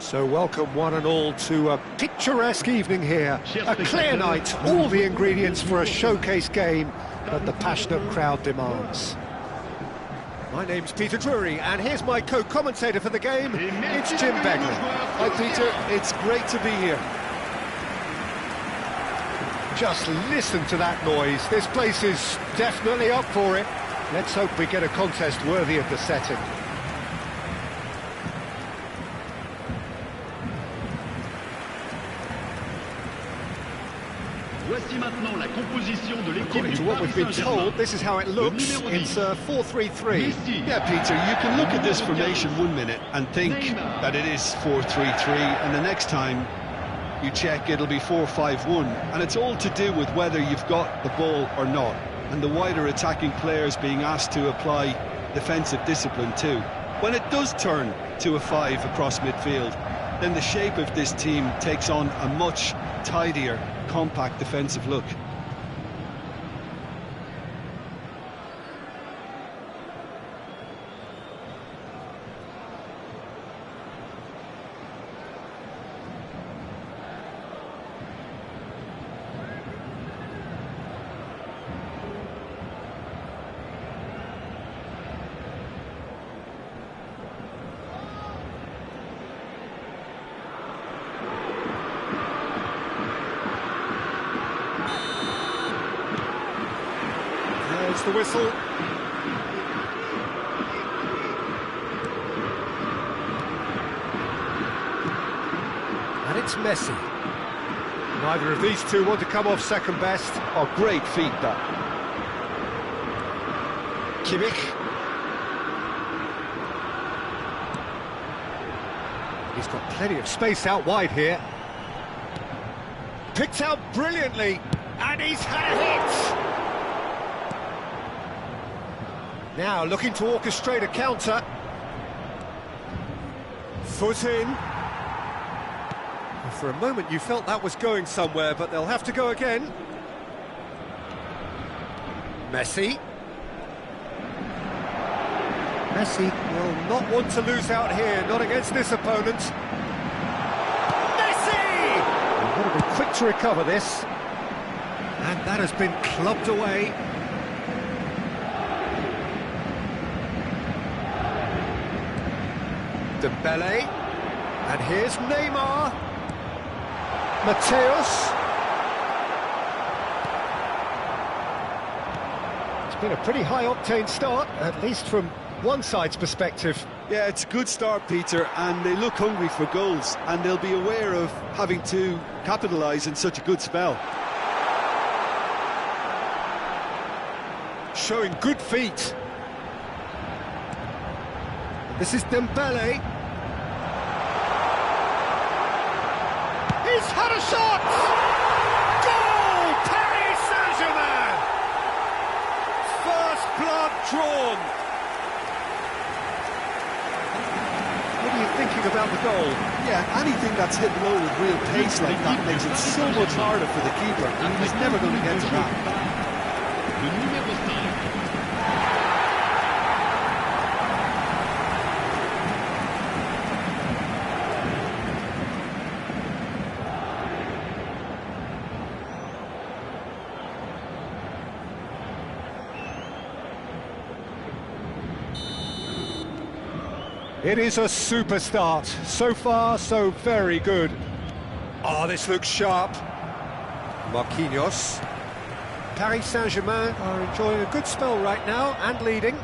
So welcome one and all to a picturesque evening here. A clear night, all the ingredients for a showcase game that the passionate crowd demands. My name's Peter Drury, and here's my co-commentator for the game, it's Jim Begley. Hi Peter, it's great to be here. Just listen to that noise, this place is definitely up for it. Let's hope we get a contest worthy of the setting. According to what we've been told, this is how it looks. It's 4-3-3. Yeah, Peter, you can look at this formation 1 minute and think that it is 4-3-3, and the next time you check it'll be 4-5-1, and it's all to do with whether you've got the ball or not, and the wider attacking players being asked to apply defensive discipline too. When it does turn to a 5 across midfield, then the shape of this team takes on a much tidier, compact defensive look. There's the whistle. And it's Messi. Neither of these two want to come off second best. Oh, great feat that. Kimmich. He's got plenty of space out wide here. Picked out brilliantly, and he's had a hit! Now looking to orchestrate a counter. Foot in. For a moment you felt that was going somewhere, but they'll have to go again. Messi. Messi will not want to lose out here, not against this opponent. Messi! You've got to be quick to recover this. And that has been clubbed away. Dembele, and here's Neymar, Mateus. It's been a pretty high-octane start, at least from one side's perspective. Yeah, it's a good start, Peter, and they look hungry for goals, and they'll be aware of having to capitalise in such a good spell. Showing good feet. This is Dembele. He's had a shot! Goal! Paris-Saint-Germain! First blood drawn. What are you thinking about the goal? Yeah, anything that's hit low with real pace like that makes it so much harder for the keeper, and he's never going to get to that. It is a super start. So far, so very good. Oh, this looks sharp. Marquinhos. Paris-Saint-Germain are enjoying a good spell right now and leading.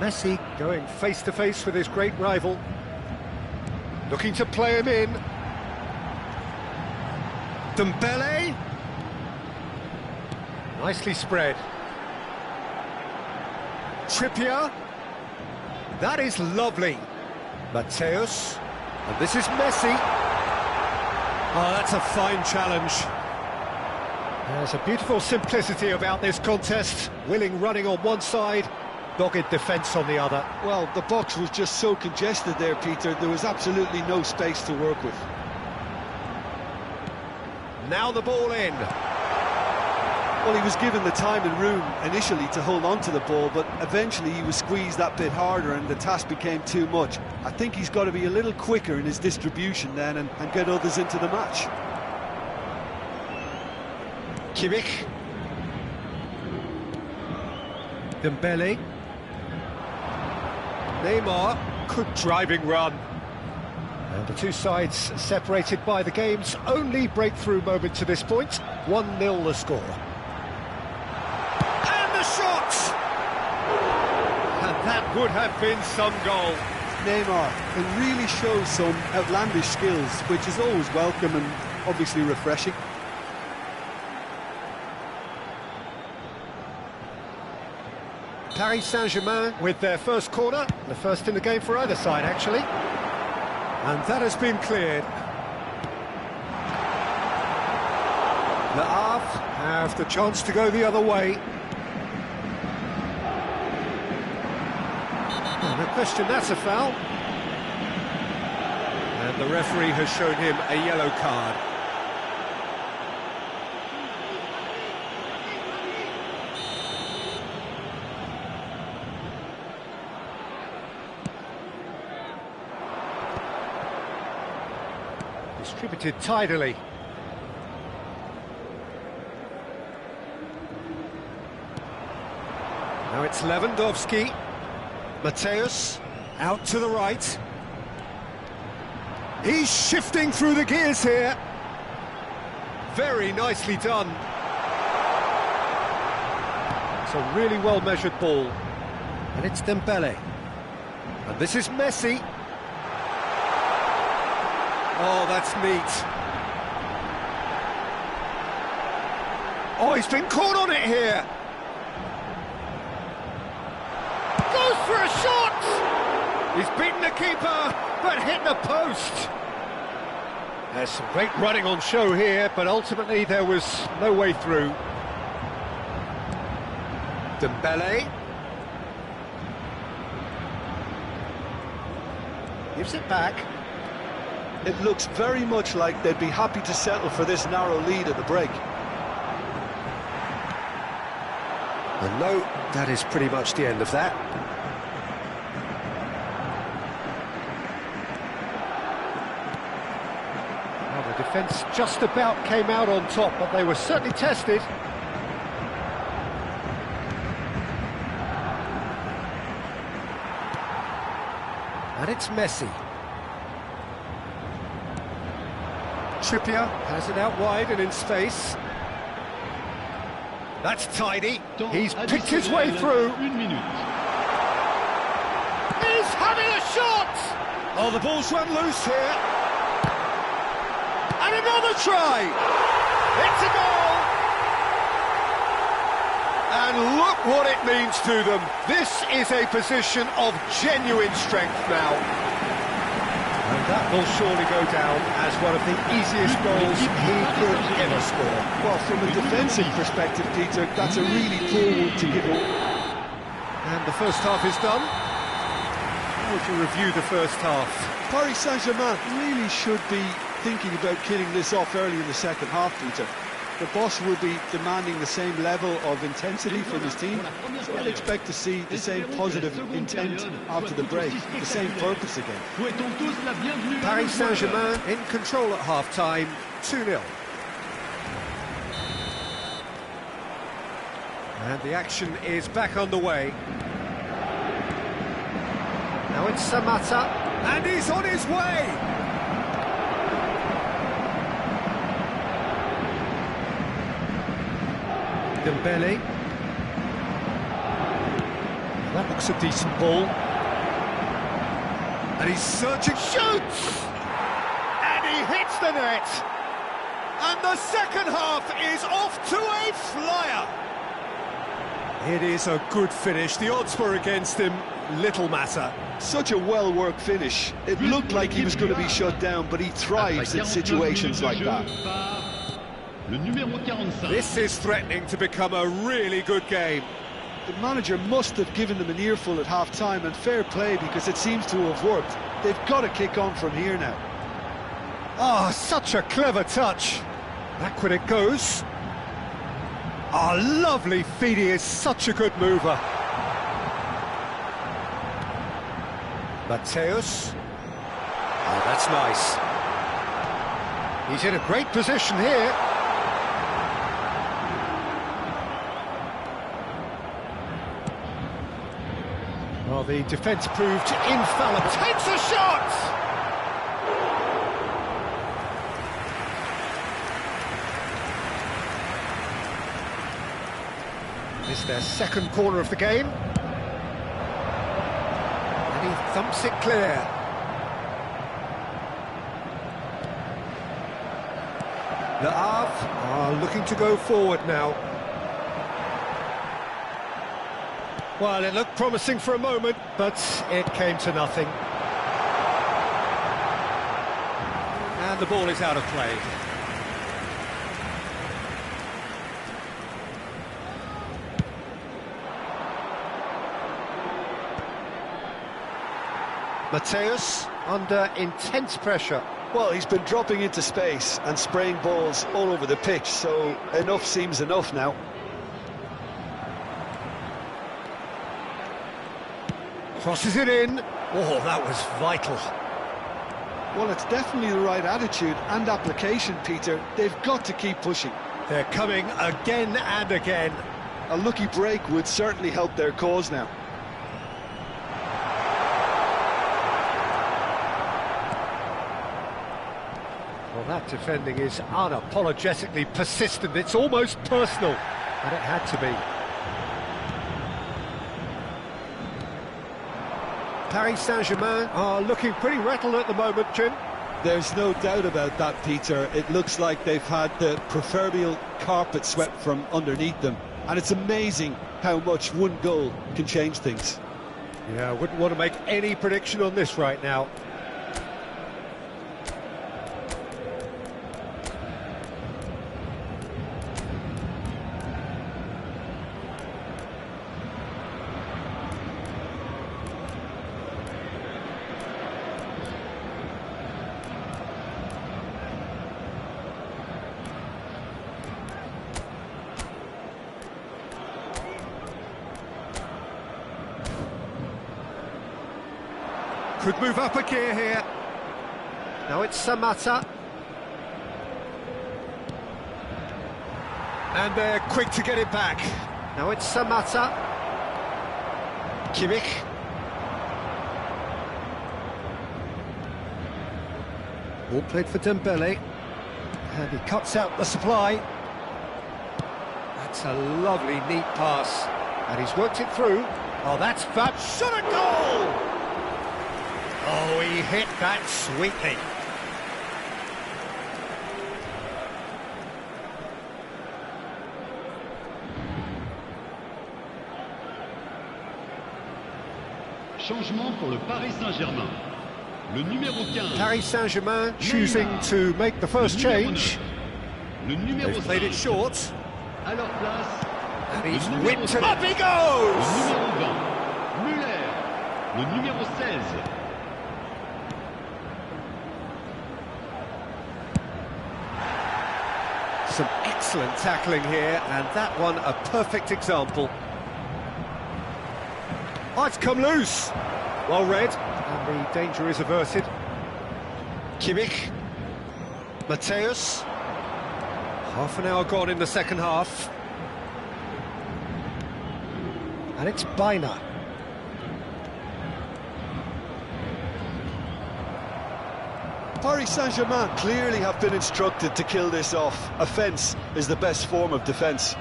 Messi going face-to-face with his great rival. Looking to play him in. Dembele. Nicely spread. Trippier. That is lovely. Mateus. And this is Messi. Oh, that's a fine challenge. There's a beautiful simplicity about this contest. Willing running on one side, dogged defence on the other. Well, the box was just so congested there, Peter. There was absolutely no space to work with. Now the ball in. Well, he was given the time and room initially to hold on to the ball, but eventually he was squeezed that bit harder and the task became too much. I think he's got to be a little quicker in his distribution then and get others into the match. Kimmich. Dembele. Neymar. Good driving run. And the two sides separated by the game's only breakthrough moment to this point. 1-0 the score. And the shot! And that would have been some goal. Neymar can really show some outlandish skills, which is always welcome and obviously refreshing. Paris-Saint-Germain with their first corner, the first in the game for either side actually. And that has been cleared. Le Havre have the chance to go the other way. Oh, no question, that's a foul. And the referee has shown him a yellow card. Distributed tidily. Now it's Lewandowski. Mateus out to the right. He's shifting through the gears here. Very nicely done. It's a really well-measured ball. And it's Dembele. And this is Messi. Oh, that's neat. Oh, he's been caught on it here. Goes for a shot! He's beaten the keeper, but hit the post. There's some great running on show here, but ultimately there was no way through. Dembele. Gives it back. It looks very much like they'd be happy to settle for this narrow lead at the break. And no, that is pretty much the end of that. Well, the defence just about came out on top, but they were certainly tested. And it's Messi. Trippier has it out wide and in space. That's tidy. He's picked his way through. He's having a shot! Oh, the ball's run loose here. And another try! It's a goal! And look what it means to them. This is a position of genuine strength now. And that will surely go down as one of the easiest goals he could ever score. Well, from a defensive perspective, Peter, that's a really poor one to give up. And the first half is done. How would you review the first half? Paris Saint-Germain really should be thinking about killing this off early in the second half, Peter. The boss will be demanding the same level of intensity from his team. I'd expect to see the same positive intent after the break, the same purpose again. Paris Saint-Germain in control at half-time, 2-0. And the action is back on the way. Now it's Samata, and he's on his way! Dembele. That looks a decent ball. And he's searching, shoots! And he hits the net! And the second half is off to a flyer! It is a good finish. The odds were against him, little matter. Such a well-worked finish. It looked like he was going to be shut down, but he thrives in situations like that. This is threatening to become a really good game. The manager must have given them an earful at half-time, and fair play because it seems to have worked. They've got to kick on from here now. Oh, such a clever touch. Back when it goes. Oh, lovely feed, he is such a good mover. Mateus. Oh, that's nice. He's in a great position here. Well, the defence proved infallible. Takes a shot! It's their second corner of the game. And he thumps it clear. Le Havre are looking to go forward now. Well, it looked promising for a moment, but it came to nothing. And the ball is out of play. Mateus under intense pressure. Well, he's been dropping into space and spraying balls all over the pitch, so enough seems enough now. Crosses it in. Oh, that was vital. Well, it's definitely the right attitude and application, Peter. They've got to keep pushing. They're coming again and again. A lucky break would certainly help their cause now. Well, that defending is unapologetically persistent. It's almost personal, and it had to be. Paris-Saint-Germain are looking pretty rattled at the moment, Jim. There's no doubt about that, Peter. It looks like they've had the proverbial carpet swept from underneath them. And it's amazing how much one goal can change things. Yeah, I wouldn't want to make any prediction on this right now. Could move up a gear here. Now it's Samata. And they're quick to get it back. Now it's Samata. Kimmich. Ball played for Dembele. And he cuts out the supply. That's a lovely, neat pass. And he's worked it through. Oh, that's fab. Shot a goal! Oh, he hit that sweetly. Changement pour le Paris-Saint-Germain. Le numéro 15. Paris Saint-Germain choosing to make the first change. Le numéro They've played it short. À leur place. And he's whipped it. Up he goes! Le numéro 20. Müller. Le numéro 16. Some excellent tackling here, and that one a perfect example. Oh, it's come loose. Well read, and the danger is averted. Kimmich. Mateus. Half an hour gone in the second half. And it's Baina. Paris Saint-Germain clearly have been instructed to kill this off. Offence is the best form of defence.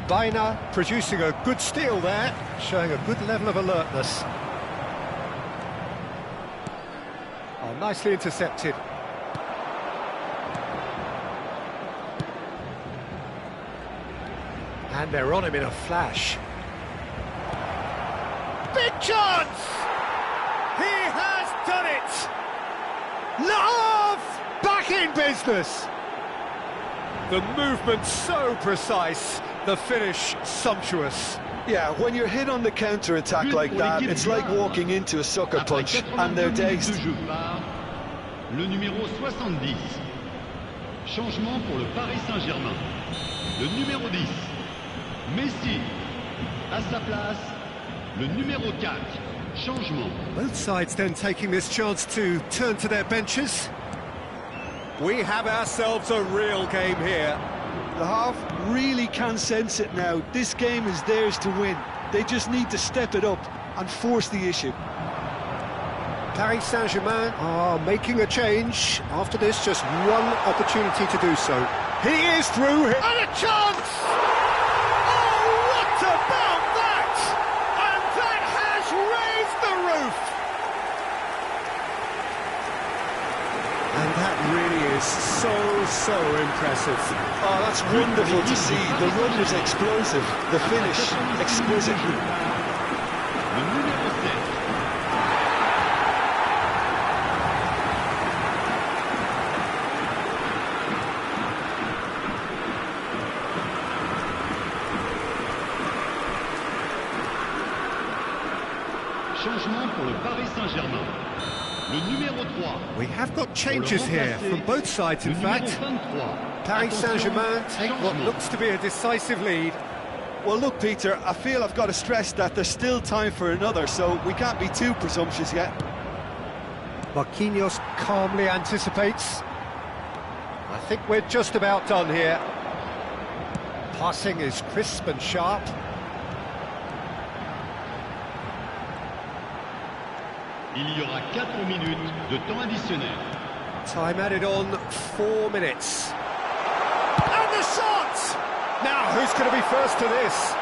Baina producing a good steal there, showing a good level of alertness. Oh, nicely intercepted. And they're on him in a flash. Big chance! He has done it! Love! Back in business! The movement so precise, the finish sumptuous. Yeah, when you're hit on the counter-attack like that, it's like walking into a sucker punch, and they're dazed. le numéro 70. Changement pour le Paris-Saint-Germain. Le numéro 10, Messi. À sa place, le numéro 4. Changement. Both sides then taking this chance to turn to their benches. We have ourselves a real game here. The half really can sense it now. This game is theirs to win. They just need to step it up and force the issue. Paris-Saint-Germain are making a change. After this, just one opportunity to do so. He is through here. And a chance! Oh, what about that? And that has raised the roof! And that really is so impressive. Oh, that's wonderful to see. The run was explosive. The finish, exquisite. Le numéro 7. Changement pour le Paris-Saint-Germain. Le numéro 3. We have got changes here from both sides, in fact. Paris Saint-Germain take what looks to be a decisive lead. Well, look, Peter, I feel I've got to stress that there's still time for another, so we can't be too presumptuous yet. Marquinhos calmly anticipates. I think we're just about done here. Passing is crisp and sharp. Il y aura 4 minutes de temps additionnel. Time added on 4 minutes. And the shot! Now, who's going to be first to this?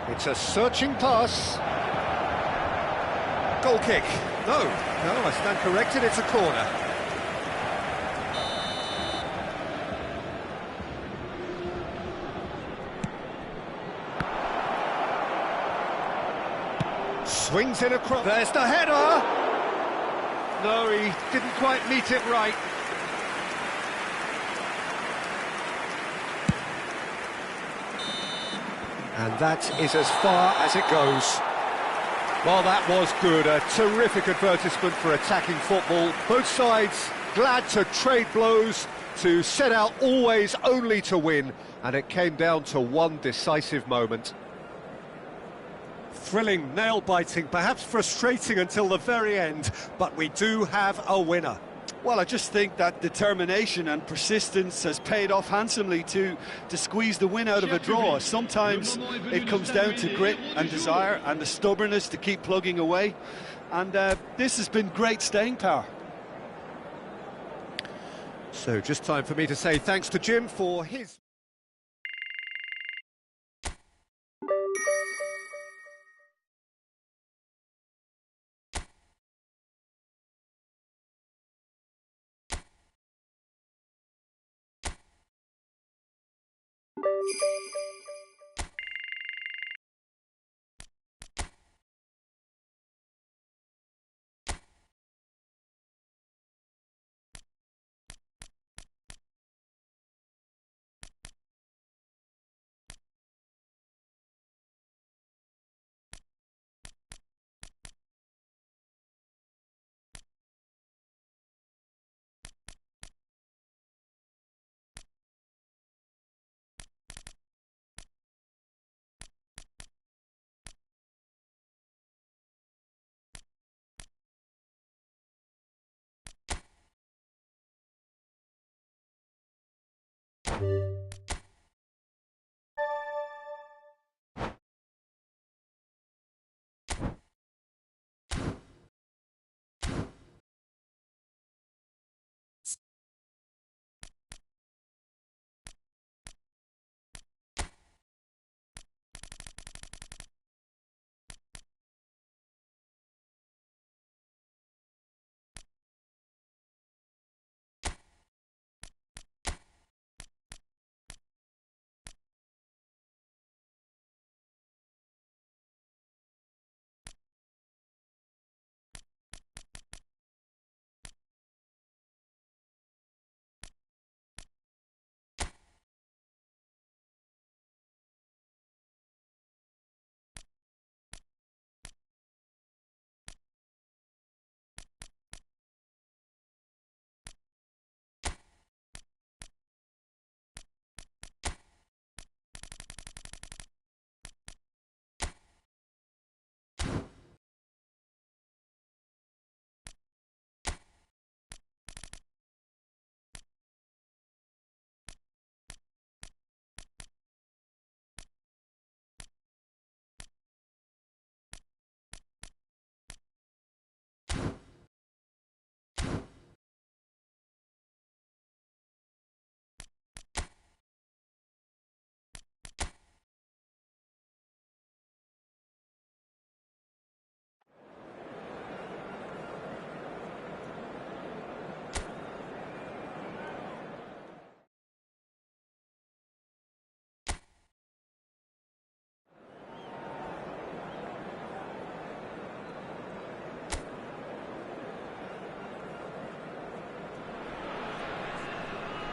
It's a searching pass. Goal kick. No, I stand corrected, it's a corner. Swings in across. There's the header! No, he didn't quite meet it right. And that is as far as it goes. Well, that was good. A terrific advertisement for attacking football. Both sides glad to trade blows, to set out always only to win, and it came down to one decisive moment. Thrilling, nail-biting, perhaps frustrating until the very end, but we do have a winner. Well, I just think that determination and persistence has paid off handsomely to squeeze the win out of a draw. Sometimes it comes down to grit and desire and the stubbornness to keep plugging away. And this has been great staying power. So just time for me to say thanks to Jim for his...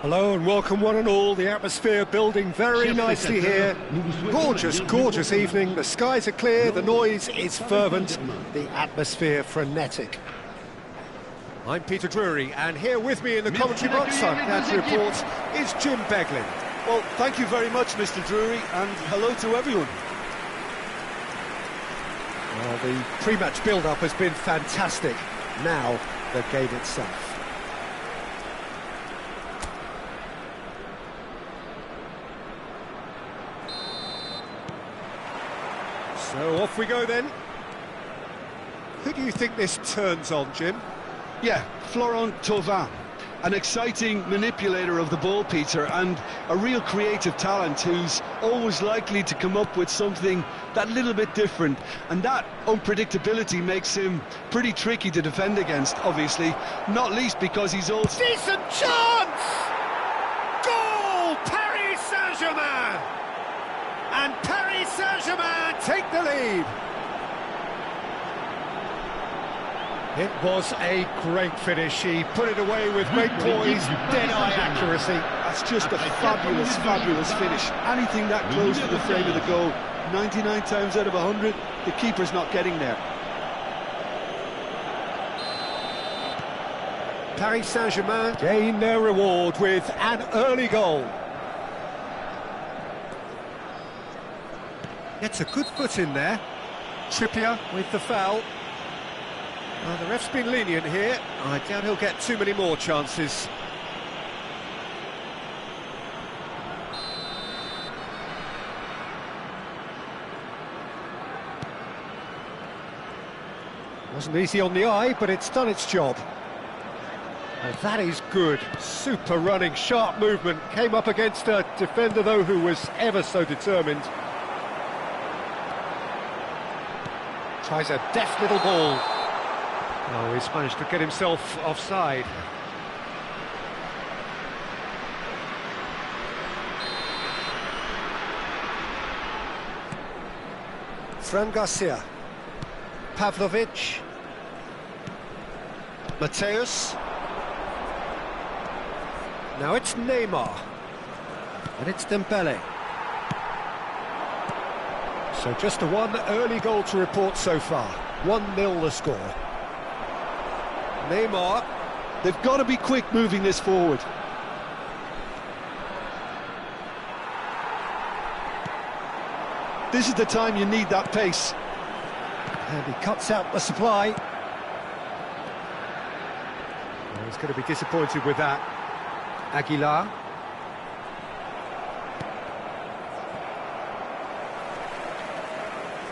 Hello and welcome one and all. The atmosphere building very nicely here. Gorgeous, gorgeous evening. The skies are clear, the noise is fervent, the atmosphere frenetic. I'm Peter Drury, and here with me in the commentary box, I'm glad to report, is Jim Beglin. Well, thank you very much, Mr. Drury, and hello to everyone. Well, the pre-match build-up has been fantastic. Now, the game itself. So off we go then. Who do you think this turns on, Jim? Yeah, Florent Thauvin, an exciting manipulator of the ball, Peter, and a real creative talent who's always likely to come up with something that little bit different, and that unpredictability makes him pretty tricky to defend against, obviously, not least because he's also... Decent chance! Goal! Paris-Saint-Germain! And Paris-Saint-Germain take the lead. It was a great finish. He put it away with great poise, dead-eye accuracy. That's just a fabulous, fabulous finish. Anything that close to the frame of the goal, 99 times out of 100, the keeper's not getting there. Paris Saint-Germain gain their reward with an early goal. Gets a good foot in there. Trippier with the foul. The ref's been lenient here. I doubt he'll get too many more chances. Wasn't easy on the eye, but it's done its job. And that is good. Super running, sharp movement. Came up against a defender, though, who was ever so determined. Tries a deft little ball. Oh, he's managed to get himself offside. Fran Garcia. Pavlovic. Mateus. Now it's Neymar. And it's Dembele. So just a one early goal to report so far. 1-0 the score. Neymar. They've got to be quick moving this forward. This is the time you need that pace. And he cuts out the supply. Well, he's going to be disappointed with that. Aguilar.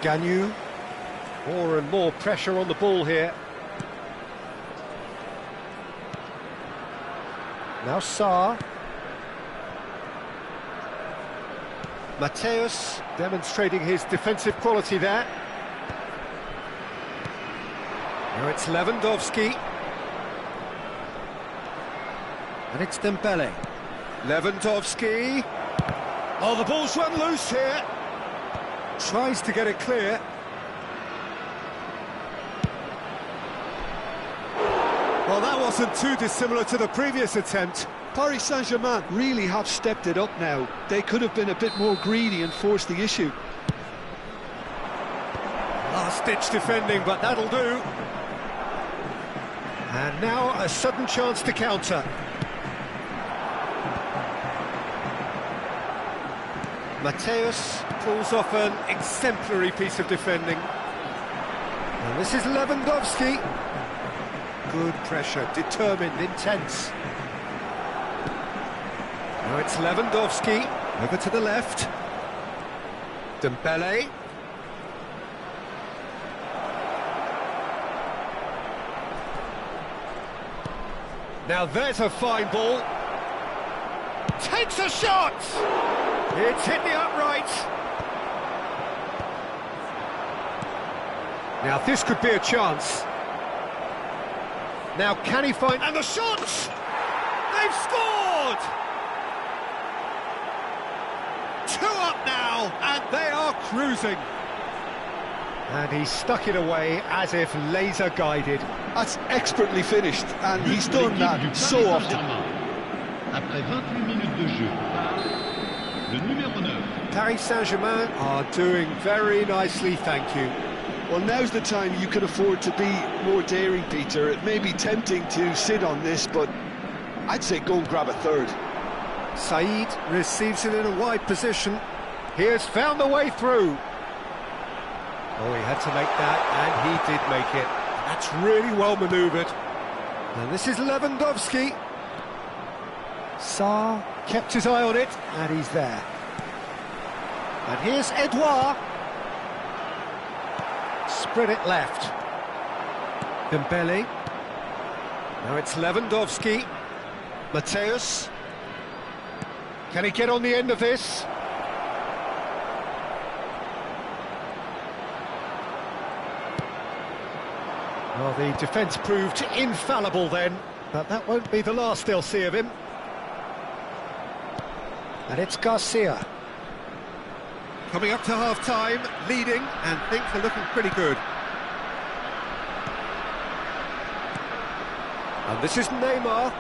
Gagnou. More and more pressure on the ball here. Now Sarr. Mateus demonstrating his defensive quality there. Now it's Lewandowski. And it's Dembele. Lewandowski. Oh, the ball's run loose here. Tries to get it clear. Well, that wasn't too dissimilar to the previous attempt. Paris Saint-Germain really have stepped it up now. They could have been a bit more greedy and forced the issue. Last-ditch defending, but that'll do. And now a sudden chance to counter. Mateus pulls off an exemplary piece of defending. And this is Lewandowski. Good pressure, determined, intense. Now it's Lewandowski, over to the left. Dembele. Now there's a fine ball. Takes a shot! It's hit the upright. Now this could be a chance. Now can he find... And the shot! They've scored! 2 up now, and they are cruising. And he stuck it away as if laser guided. That's expertly finished, and he's done that so often. après 28 minutes de jeu par le numéro 9. Paris-Saint-Germain are doing very nicely, thank you. Well, now's the time you can afford to be more daring, Peter. It may be tempting to sit on this, but I'd say go and grab a third. Said receives it in a wide position. He has found the way through. Oh, he had to make that, and he did make it. That's really well manoeuvred. And this is Lewandowski. Sarr kept his eye on it, and he's there. And here's Edouard. Spread it left. Dembele. Now it's Lewandowski. Mateus. Can he get on the end of this? Well, the defence proved infallible then, but that won't be the last they'll see of him. And it's Garcia. Coming up to half-time, leading, and things are looking pretty good. And this is Neymar.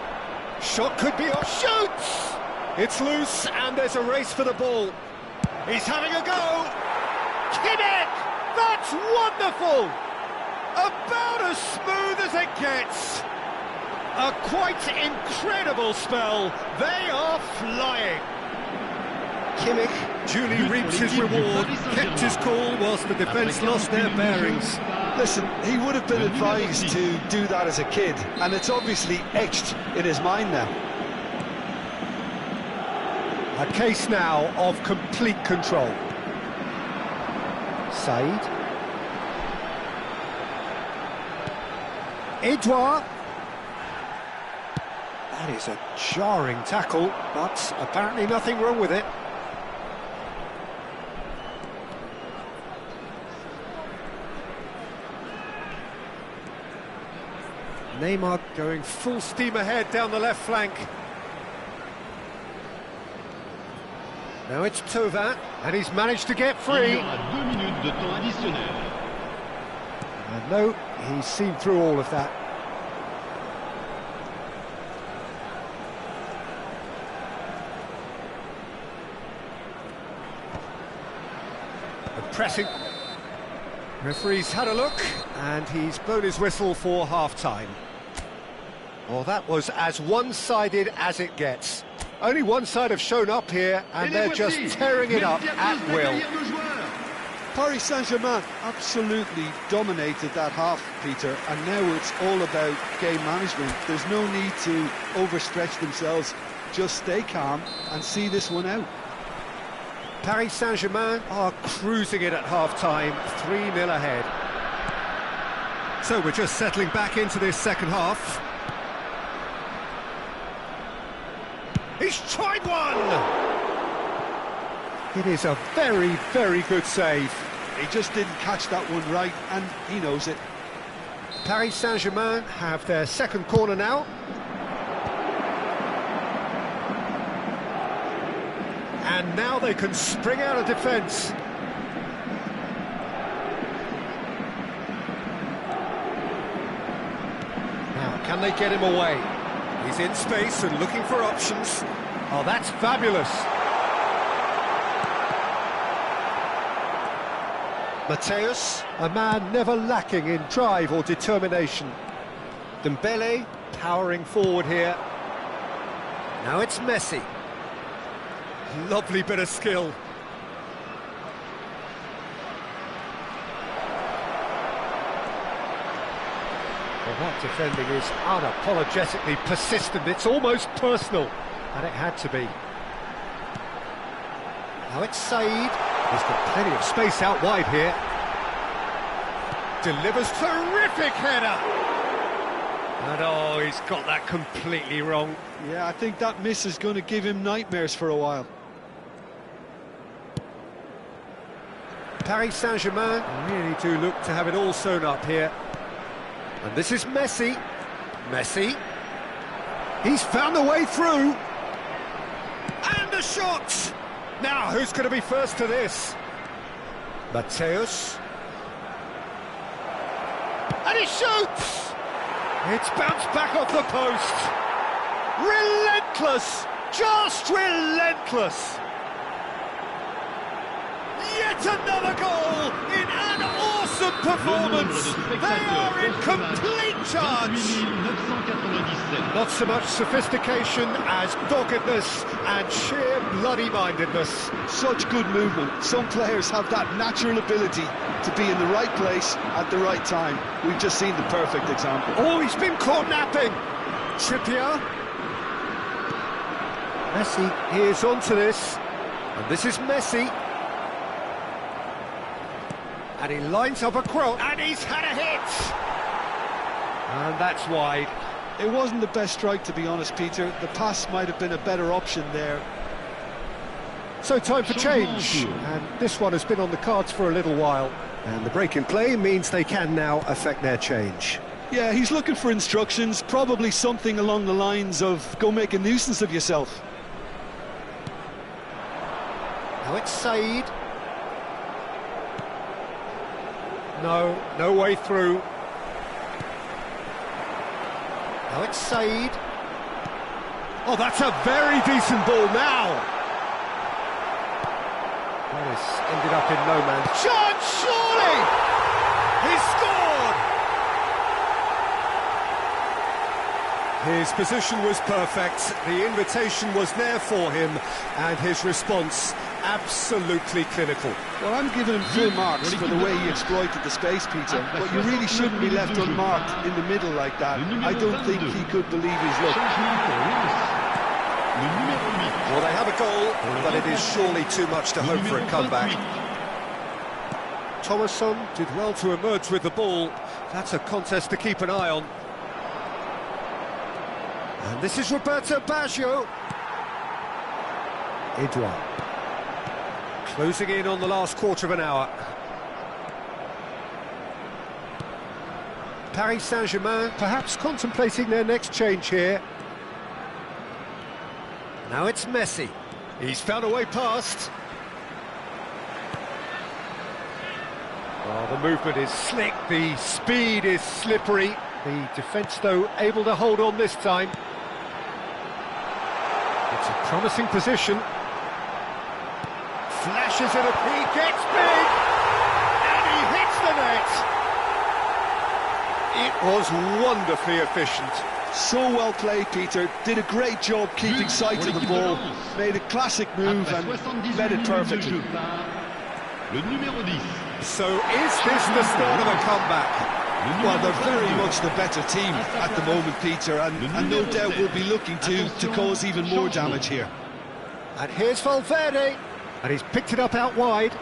Shot could be off. Shoots! It's loose, and there's a race for the ball. He's having a go! Kimmich! That's wonderful! About as smooth as it gets. A quite incredible spell. They are flying. Kimmich duly reaps his reward, kept his cool whilst the defence lost their bearings. Listen, he would have been advised to do that as a kid, and it's obviously etched in his mind now. A case now of complete control. Said. Edouard. That is a jarring tackle, but apparently nothing wrong with it. Neymar going full steam ahead down the left flank. Now it's Thauvin, and he's managed to get Il free. y aura 2 minutes de temps additionnel. And no, he's seen through all of that. The pressing. Referee's had a look, and he's blown his whistle for half-time. Well, that was as one-sided as it gets. Only one side have shown up here, and they're just tearing it up at will. Paris-Saint-Germain absolutely dominated that half, Peter, and now it's all about game management. There's no need to overstretch themselves. Just stay calm and see this one out. Paris Saint-Germain are cruising it at half-time, 3-0 ahead. So we're just settling back into this second half. He's tried one! It is a very, very good save. He just didn't catch that one right, and he knows it. Paris Saint-Germain have their second corner now. And now they can spring out of defence. Now, can they get him away? He's in space and looking for options. Oh, that's fabulous. Mateus, a man never lacking in drive or determination. Dembele powering forward here. Now it's Messi. Lovely bit of skill. Well, that defending is unapologetically persistent. It's almost personal, and it had to be. Now it's Said. He's got plenty of space out wide here. Delivers terrific header. And oh, he's got that completely wrong. Yeah, I think that miss is going to give him nightmares for a while. Paris Saint-Germain really do look to have it all sewn up here. And this is Messi. Messi. He's found a way through. And a shot! Now, who's going to be first to this? Mateus. And he shoots! It's bounced back off the post. Relentless! Just relentless! Yet another goal in an awesome performance! They are in complete charge! Not so much sophistication as doggedness and sheer bloody-mindedness. Such good movement. Some players have that natural ability to be in the right place at the right time. We've just seen the perfect example. Oh, he's been caught napping! Trippier. Messi, he is onto this. And this is Messi. And he lines up a cross, and he's had a hit! And that's wide. It wasn't the best strike, to be honest, Peter. The pass might have been a better option there. So time for change, and this one has been on the cards for a little while. And the break in play means they can now affect their change. Yeah, he's looking for instructions, probably something along the lines of, go make a nuisance of yourself. Now it's Said. No way through. Now it's Said. Oh, that's a very decent ball now. Well, it's ended up in no man's chance, surely! He scored! His position was perfect, the invitation was there for him, and his response absolutely clinical. Well, I'm giving him full marks for the way he exploited the space, Peter, but you really shouldn't be left unmarked in the middle like that. I don't think he could believe his luck. Well, they have a goal, but it is surely too much to hope for a comeback. Thomasson did well to emerge with the ball. That's a contest to keep an eye on. And this is Roberto Baggio. Edouard. Closing in on the last quarter of an hour. Paris-Saint-Germain perhaps contemplating their next change here. Now it's Messi. He's found a way past. Oh, the movement is slick, the speed is slippery. The defence, though, able to hold on this time. It's a promising position. Flashes it up, he gets big, and he hits the net. It was wonderfully efficient. So well played, Peter. Did a great job keeping sight of the ball. Made a classic move and led it perfectly. So is this the start of a comeback? Well, they're very much the better team at the moment, Peter, and no doubt will be looking to cause even more damage here. And here's Valverde. And he's picked it up out wide.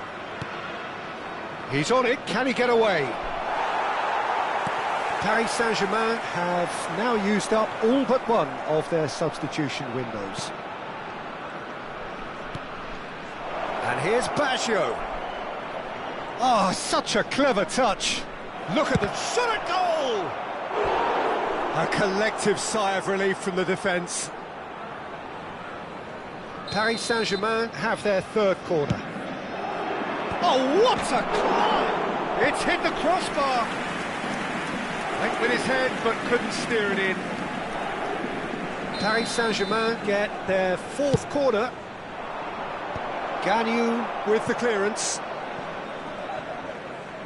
He's on it, can he get away? Paris Saint-Germain have now used up all but one of their substitution windows. And here's Baggio. Oh, such a clever touch. Look at the shot at goal! A collective sigh of relief from the defence. Paris Saint-Germain have their third corner. Oh, what a climb! It's hit the crossbar. Went with his head, but couldn't steer it in. Paris Saint-Germain get their fourth corner. Gagnou with the clearance.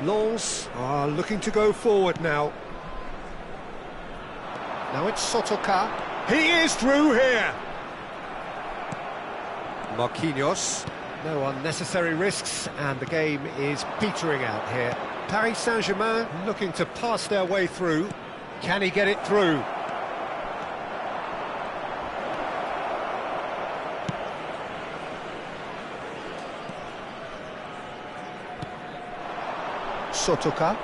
Lens are looking to go forward now. Now it's Sotoka. He is through here. Marquinhos. No unnecessary risks, and the game is petering out here. Paris Saint-Germain looking to pass their way through. Can he get it through? Sotoka.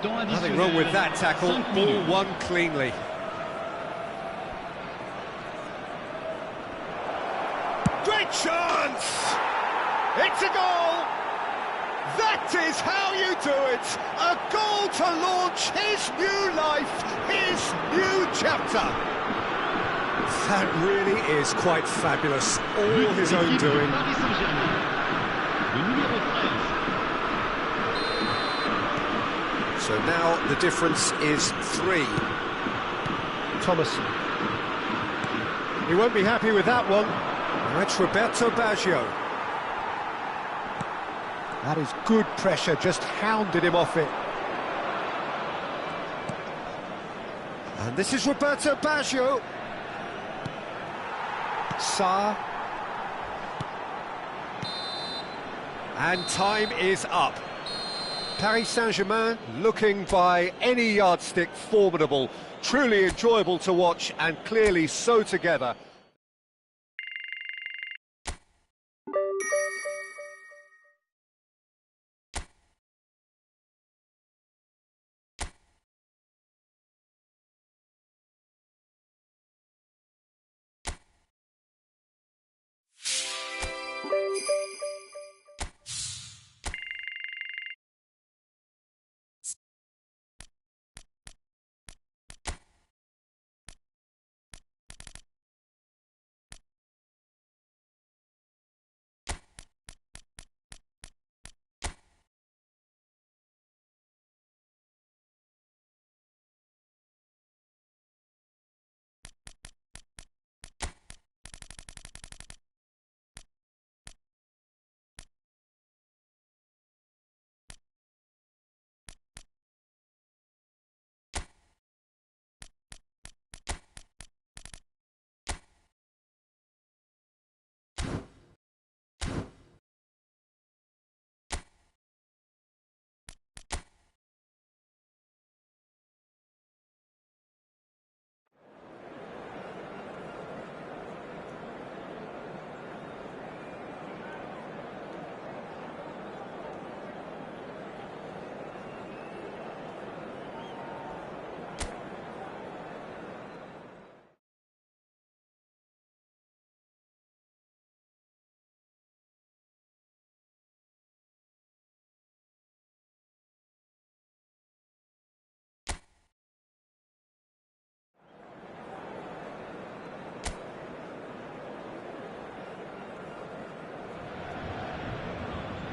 Nothing wrong with that tackle. Ball won cleanly. Great chance! It's a goal! That is how you do it! A goal to launch his new life, his new chapter! That really is quite fabulous. All his own doing. So now the difference is 3. Thomas. He won't be happy with that one. That's Roberto Baggio. That is good pressure, just hounded him off it. And this is Roberto Baggio. Sarr. And time is up. Paris-Saint-Germain looking by any yardstick formidable, truly enjoyable to watch and clearly so together.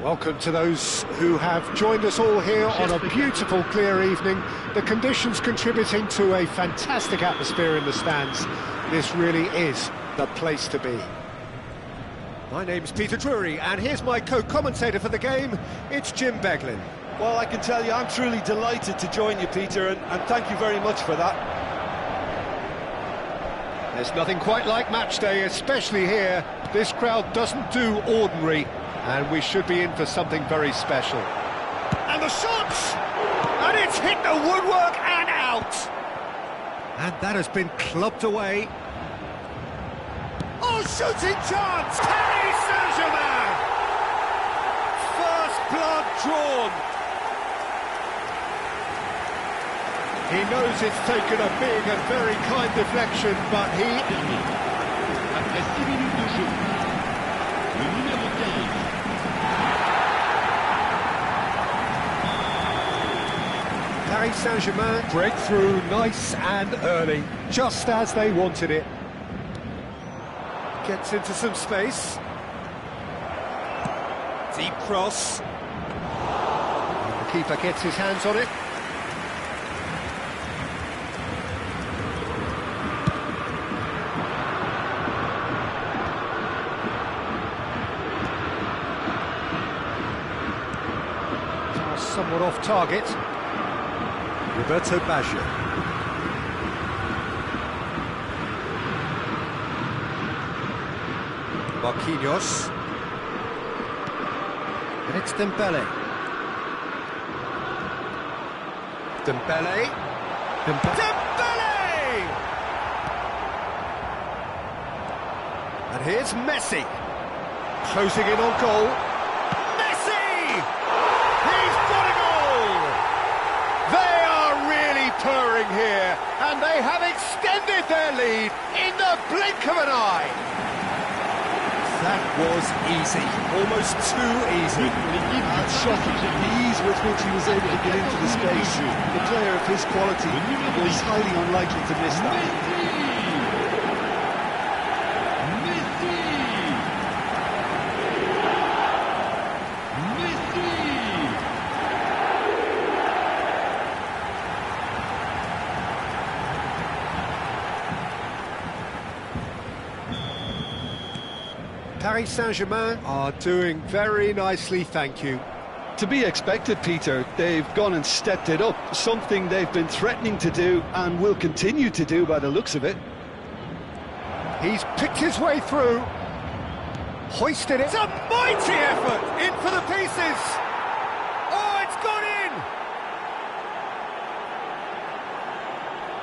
Welcome to those who have joined us all here on a beautiful, clear evening. The conditions contributing to a fantastic atmosphere in the stands. This really is the place to be. My name's Peter Drury, and here's my co-commentator for the game. It's Jim Beglin. Well, I can tell you, I'm truly delighted to join you, Peter, and thank you very much for that. There's nothing quite like match day, especially here. This crowd doesn't do ordinary. And we should be in for something very special. And the shots! And it's hit the woodwork and out! And that has been clubbed away. Oh, shooting chance! Paris-Saint-Germain! First blood drawn. He knows it's taken a big and very kind deflection, but he... Après 6 minutes de jeu, le numéro 15. Paris Saint-Germain break through nice and early, just as they wanted it. Gets into some space. Deep cross. And the keeper gets his hands on it. Somewhat off target. Roberto Baggio. Marquinhos. And it's Dembele. Dembele. Dembele! And here's Messi. Closing in on goal. Purring here, and they have extended their lead in the blink of an eye. That was easy, almost too easy. That's shocking, the ease with which he was able to get into the space. The player of his quality was highly unlikely to miss that. Paris-Saint-Germain are doing very nicely, thank you. To be expected, Peter. They've gone and stepped it up, something they've been threatening to do and will continue to do by the looks of it. He's picked his way through, hoisted it. It's a mighty effort, in for the pieces. Oh, it's gone in!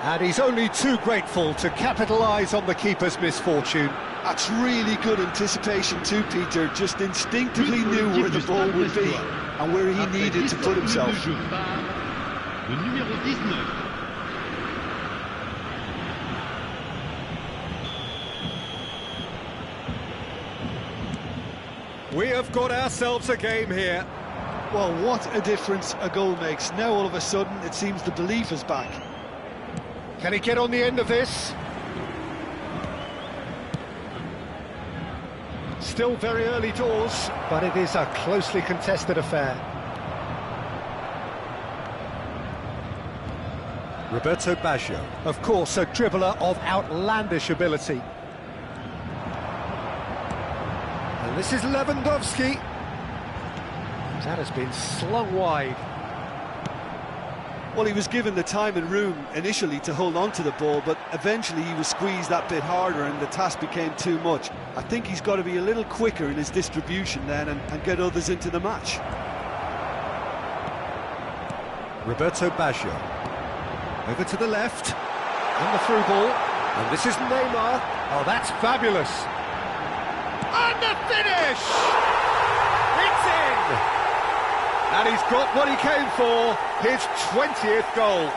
And he's only too grateful to capitalise on the keeper's misfortune. That's really good anticipation too, Peter. Just instinctively knew where the ball would be and where he needed to put himself. Le numéro 19. We have got ourselves a game here. Well, what a difference a goal makes. Now all of a sudden it seems the belief is back. Can he get on the end of this? Still very early doors, but it is a closely contested affair. Roberto Baggio, of course, a dribbler of outlandish ability. And this is Lewandowski. That has been slung wide. Well, he was given the time and room initially to hold on to the ball, but eventually he was squeezed that bit harder and the task became too much. I think he's got to be a little quicker in his distribution then and get others into the match. Roberto Baggio. Over to the left. And the through ball. And this is Neymar. Oh, that's fabulous. And the finish! It's in! And he's got what he came for, his 20th goal.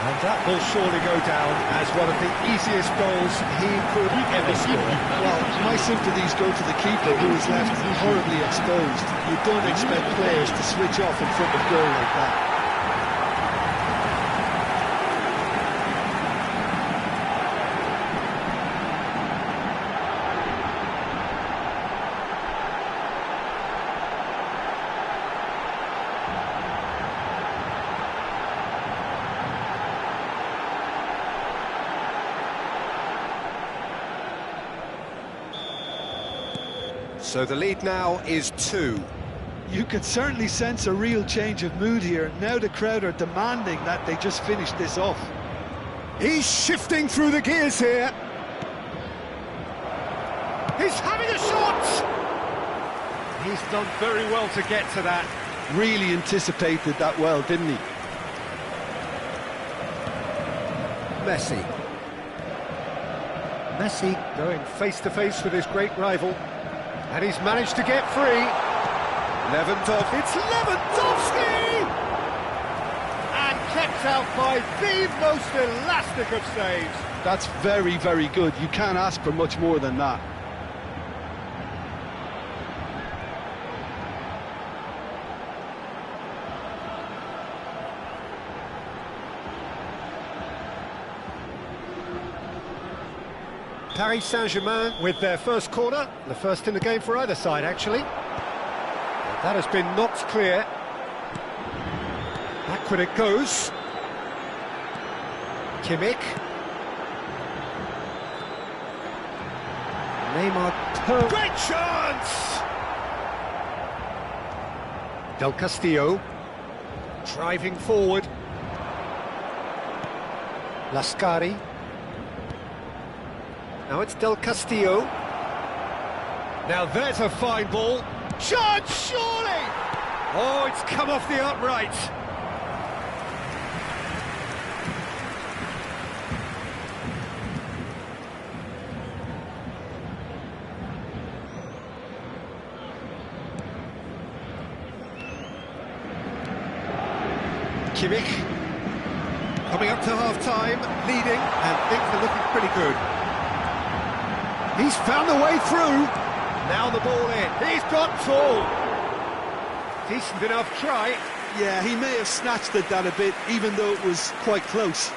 And that will surely go down as one of the easiest goals he could ever score. Well, my sympathies go to the keeper who is left horribly exposed. You don't expect players to switch off in front of goal like that. So the lead now is 2. You could certainly sense a real change of mood here. Now the crowd are demanding that they just finish this off. He's shifting through the gears here. He's having a shot! He's done very well to get to that. Really anticipated that well, didn't he? Messi. Messi going face-to-face with his great rival. And he's managed to get free. Lewandowski. It's Lewandowski! And kept out by the most elastic of saves. That's very, very good. You can't ask for much more than that. Paris-Saint-Germain with their first corner, the first in the game for either side, actually. That has been knocked clear. Backward it goes. Kimmich. Neymar. Great chance! Del Castillo. Driving forward. Lascari. Now it's Del Castillo. Now there's a fine ball. Chance, surely! Oh, it's come off the upright. Kimmich. Coming up to half-time, leading, and things are looking pretty good. He's found a way through. Now the ball in. He's got tall. Decent enough try. Yeah, he may have snatched at that a bit, even though it was quite close.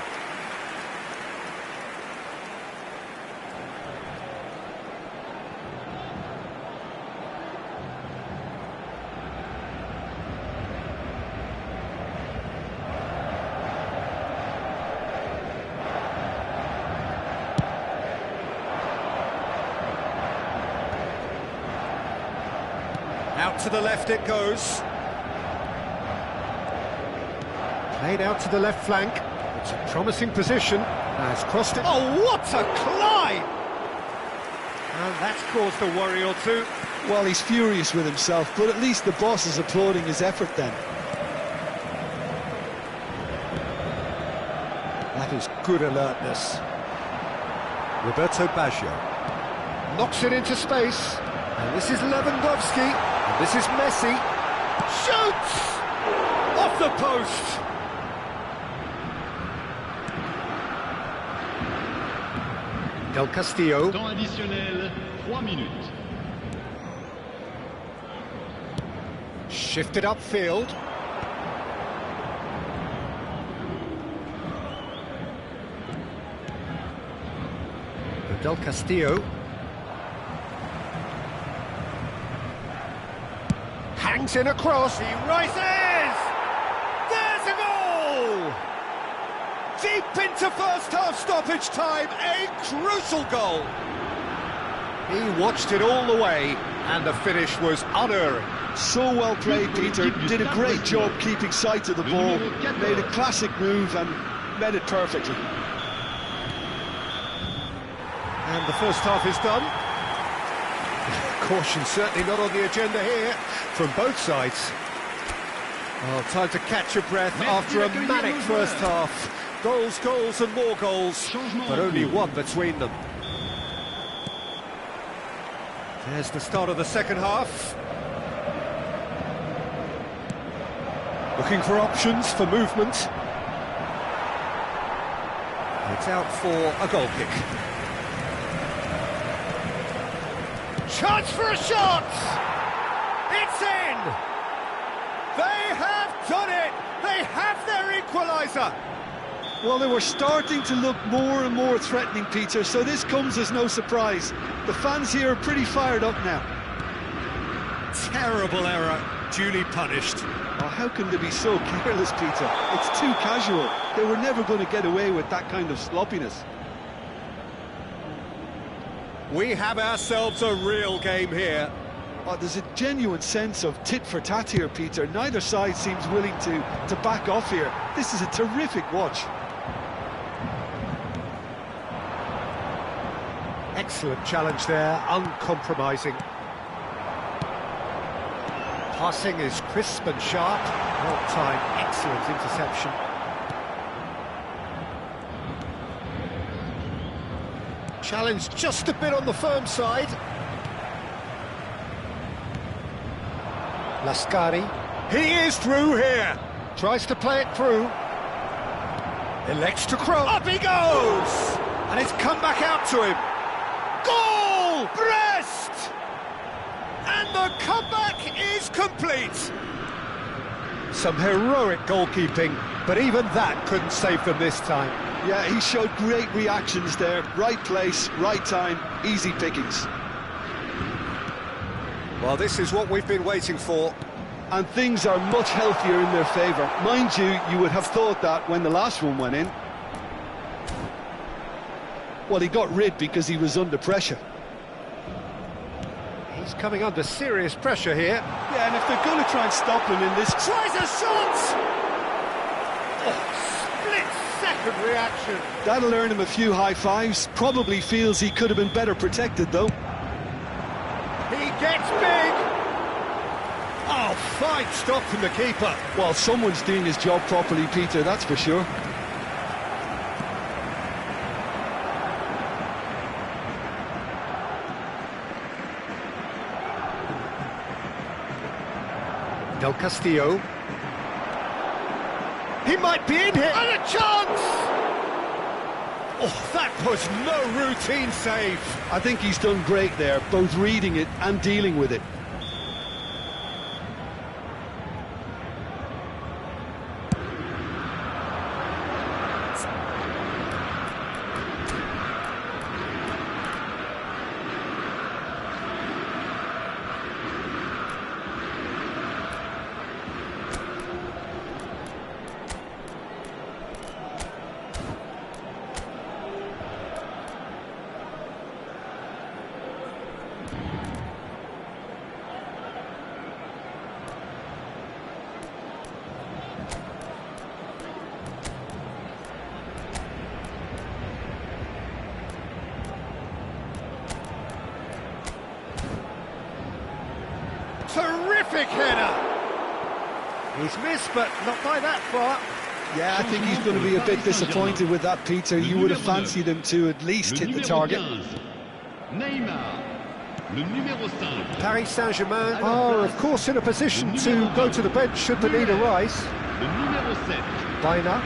Out to the left it goes. Played out to the left flank. It's a promising position. Has crossed it. Oh, what a climb! And that's caused a worry or two. Well, he's furious with himself, but at least the boss is applauding his effort then. That is good alertness. Roberto Baggio knocks it into space. And this is Lewandowski. And this is Messi. Shoots! Off the post! Del Castillo. Temps additionnel, 3 minutes. Shifted upfield. Del Castillo. Hangs in across. He rises! There's a goal! Deep into first half stoppage time, a crucial goal. He watched it all the way, and the finish was unerring. So well played, Peter. Did a great job keeping sight of the ball. Made a classic move and met it perfectly. And the first half is done. Caution certainly not on the agenda here from both sides. Well, time to catch your breath after a manic first half. Goals, goals and more goals, but only one between them. There's the start of the second half. Looking for options for movement. It's out for a goal kick. Chance for a shot! It's in! They have done it! They have their equaliser! Well, they were starting to look more and more threatening, Peter, so this comes as no surprise. The fans here are pretty fired up now. Terrible error, duly punished. Oh, how can they be so careless, Peter? It's too casual. They were never going to get away with that kind of sloppiness. We have ourselves a real game here. Oh, there's a genuine sense of tit-for-tat here, Peter. Neither side seems willing to back off here. This is a terrific watch. Excellent challenge there, uncompromising. Passing is crisp and sharp. Well-timed, excellent interception. Challenge just a bit on the firm side. Lascari. He is through here. Tries to play it through. Elects to cross. Up he goes! And it's come back out to him. Goal! Brest! And the comeback is complete. Some heroic goalkeeping, but even that couldn't save them this time. Yeah, he showed great reactions there. Right place, right time, easy pickings. Well, this is what we've been waiting for. And things are much healthier in their favour. Mind you, you would have thought that when the last one went in. Well, he got rid because he was under pressure. He's coming under serious pressure here. Yeah, and if they're going to try and stop him in this... Tries a shot! Oh, split-second reaction. That'll earn him a few high fives. Probably feels he could have been better protected, though. He gets big! Oh, fine stop from the keeper. Well, someone's doing his job properly, Peter, that's for sure. Del Castillo. He might be in here. And a chance! Oh, that was no routine save. I think he's done great there, both reading it and dealing with it. terrific header! He's missed, but not by that far. Yeah, I think he's going to be a bit disappointed with that, Peter. You would have fancied him to at least hit the target. Paris-Saint-Germain are, of course, in a position to go to the bench should the need arise. Baina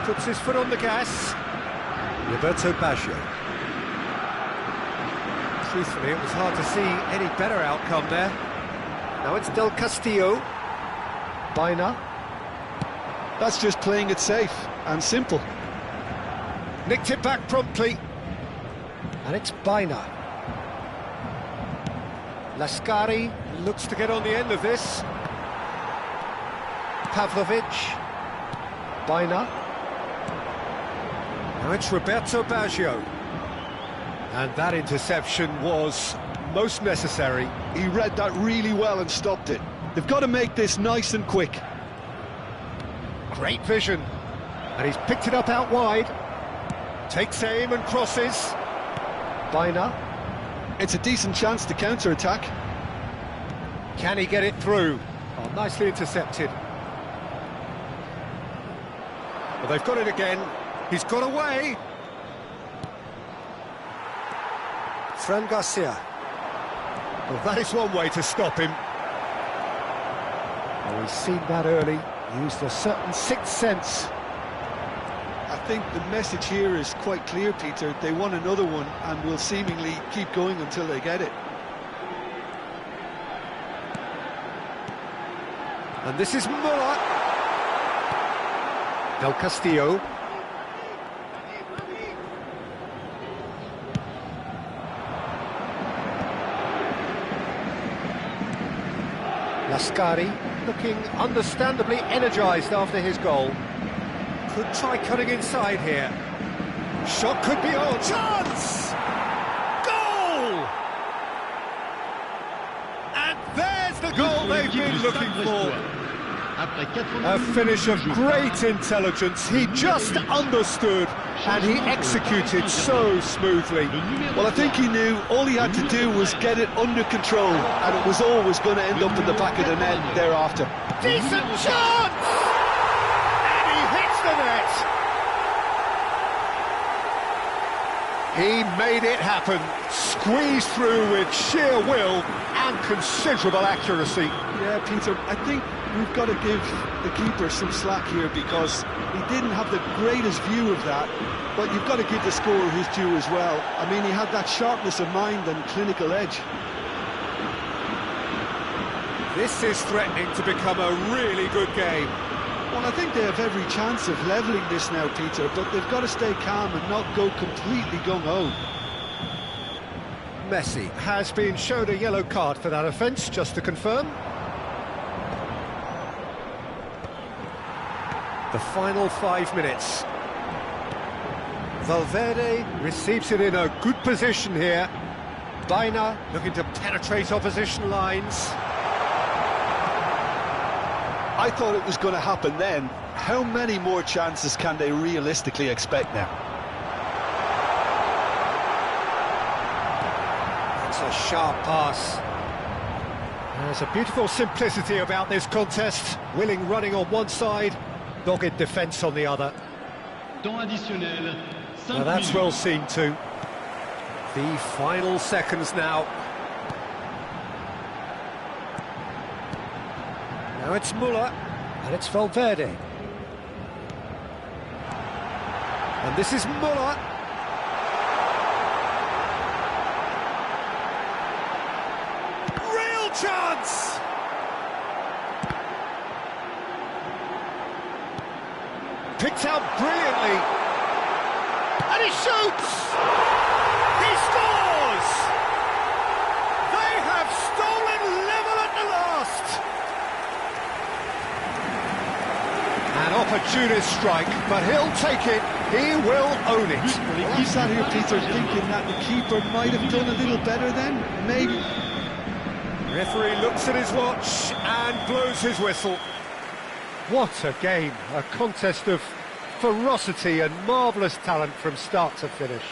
puts his foot on the gas. Roberto Baggio. Truthfully, it was hard to see any better outcome there. Now it's Del Castillo. Baina. That's just playing it safe and simple. Nicked it back promptly. And it's Baina. Lascari looks to get on the end of this. Pavlovic. Baina. Now it's Roberto Baggio. And that interception was most necessary. He read that really well and stopped it. They've got to make this nice and quick. Great vision. And he's picked it up out wide. Takes aim and crosses. Baina. It's a decent chance to counter-attack. Can he get it through? Oh, nicely intercepted. Well, they've got it again. He's got away. Fran Garcia. Well, that is one way to stop him. Well, he's seen that early. Used a certain sixth sense. I think the message here is quite clear, Peter. They want another one and will seemingly keep going until they get it. And this is Muller. Del Castillo. Lascari looking understandably energised after his goal. Could try cutting inside here. Shot could be on. Chance! Goal! And there's the goal they've been looking for. A finish of great intelligence. He just understood and he executed so smoothly. Well, I think he knew all he had to do was get it under control, and it was always going to end up in the back of the net thereafter. Decent chance! And he hits the net! He made it happen, squeezed through with sheer will and considerable accuracy. Yeah, Peter, I think we've got to give the keeper some slack here because he didn't have the greatest view of that, but you've got to give the scorer his due as well. I mean, he had that sharpness of mind and clinical edge. This is threatening to become a really good game. Well, I think they have every chance of levelling this now, Peter, but they've got to stay calm and not go completely gung-ho. Messi has been shown a yellow card for that offence, just to confirm. The final 5 minutes. Valverde receives it in a good position here. Baina looking to penetrate opposition lines. I thought it was going to happen then. How many more chances can they realistically expect now? That's a sharp pass. There's a beautiful simplicity about this contest. Willing running on one side, dogged defence on the other. Now that's well seen too. The final seconds now. Now it's Muller, and it's Valverde. And this is Muller. Real chance! Picked out brilliantly. And he shoots! He scores! They have stolen level at the last! An opportunist strike, but he'll take it. He will own it. Well, I sat here, Peter, thinking that the keeper might have done a little better then, maybe. Referee looks at his watch and blows his whistle. What a game, a contest of ferocity and marvellous talent from start to finish.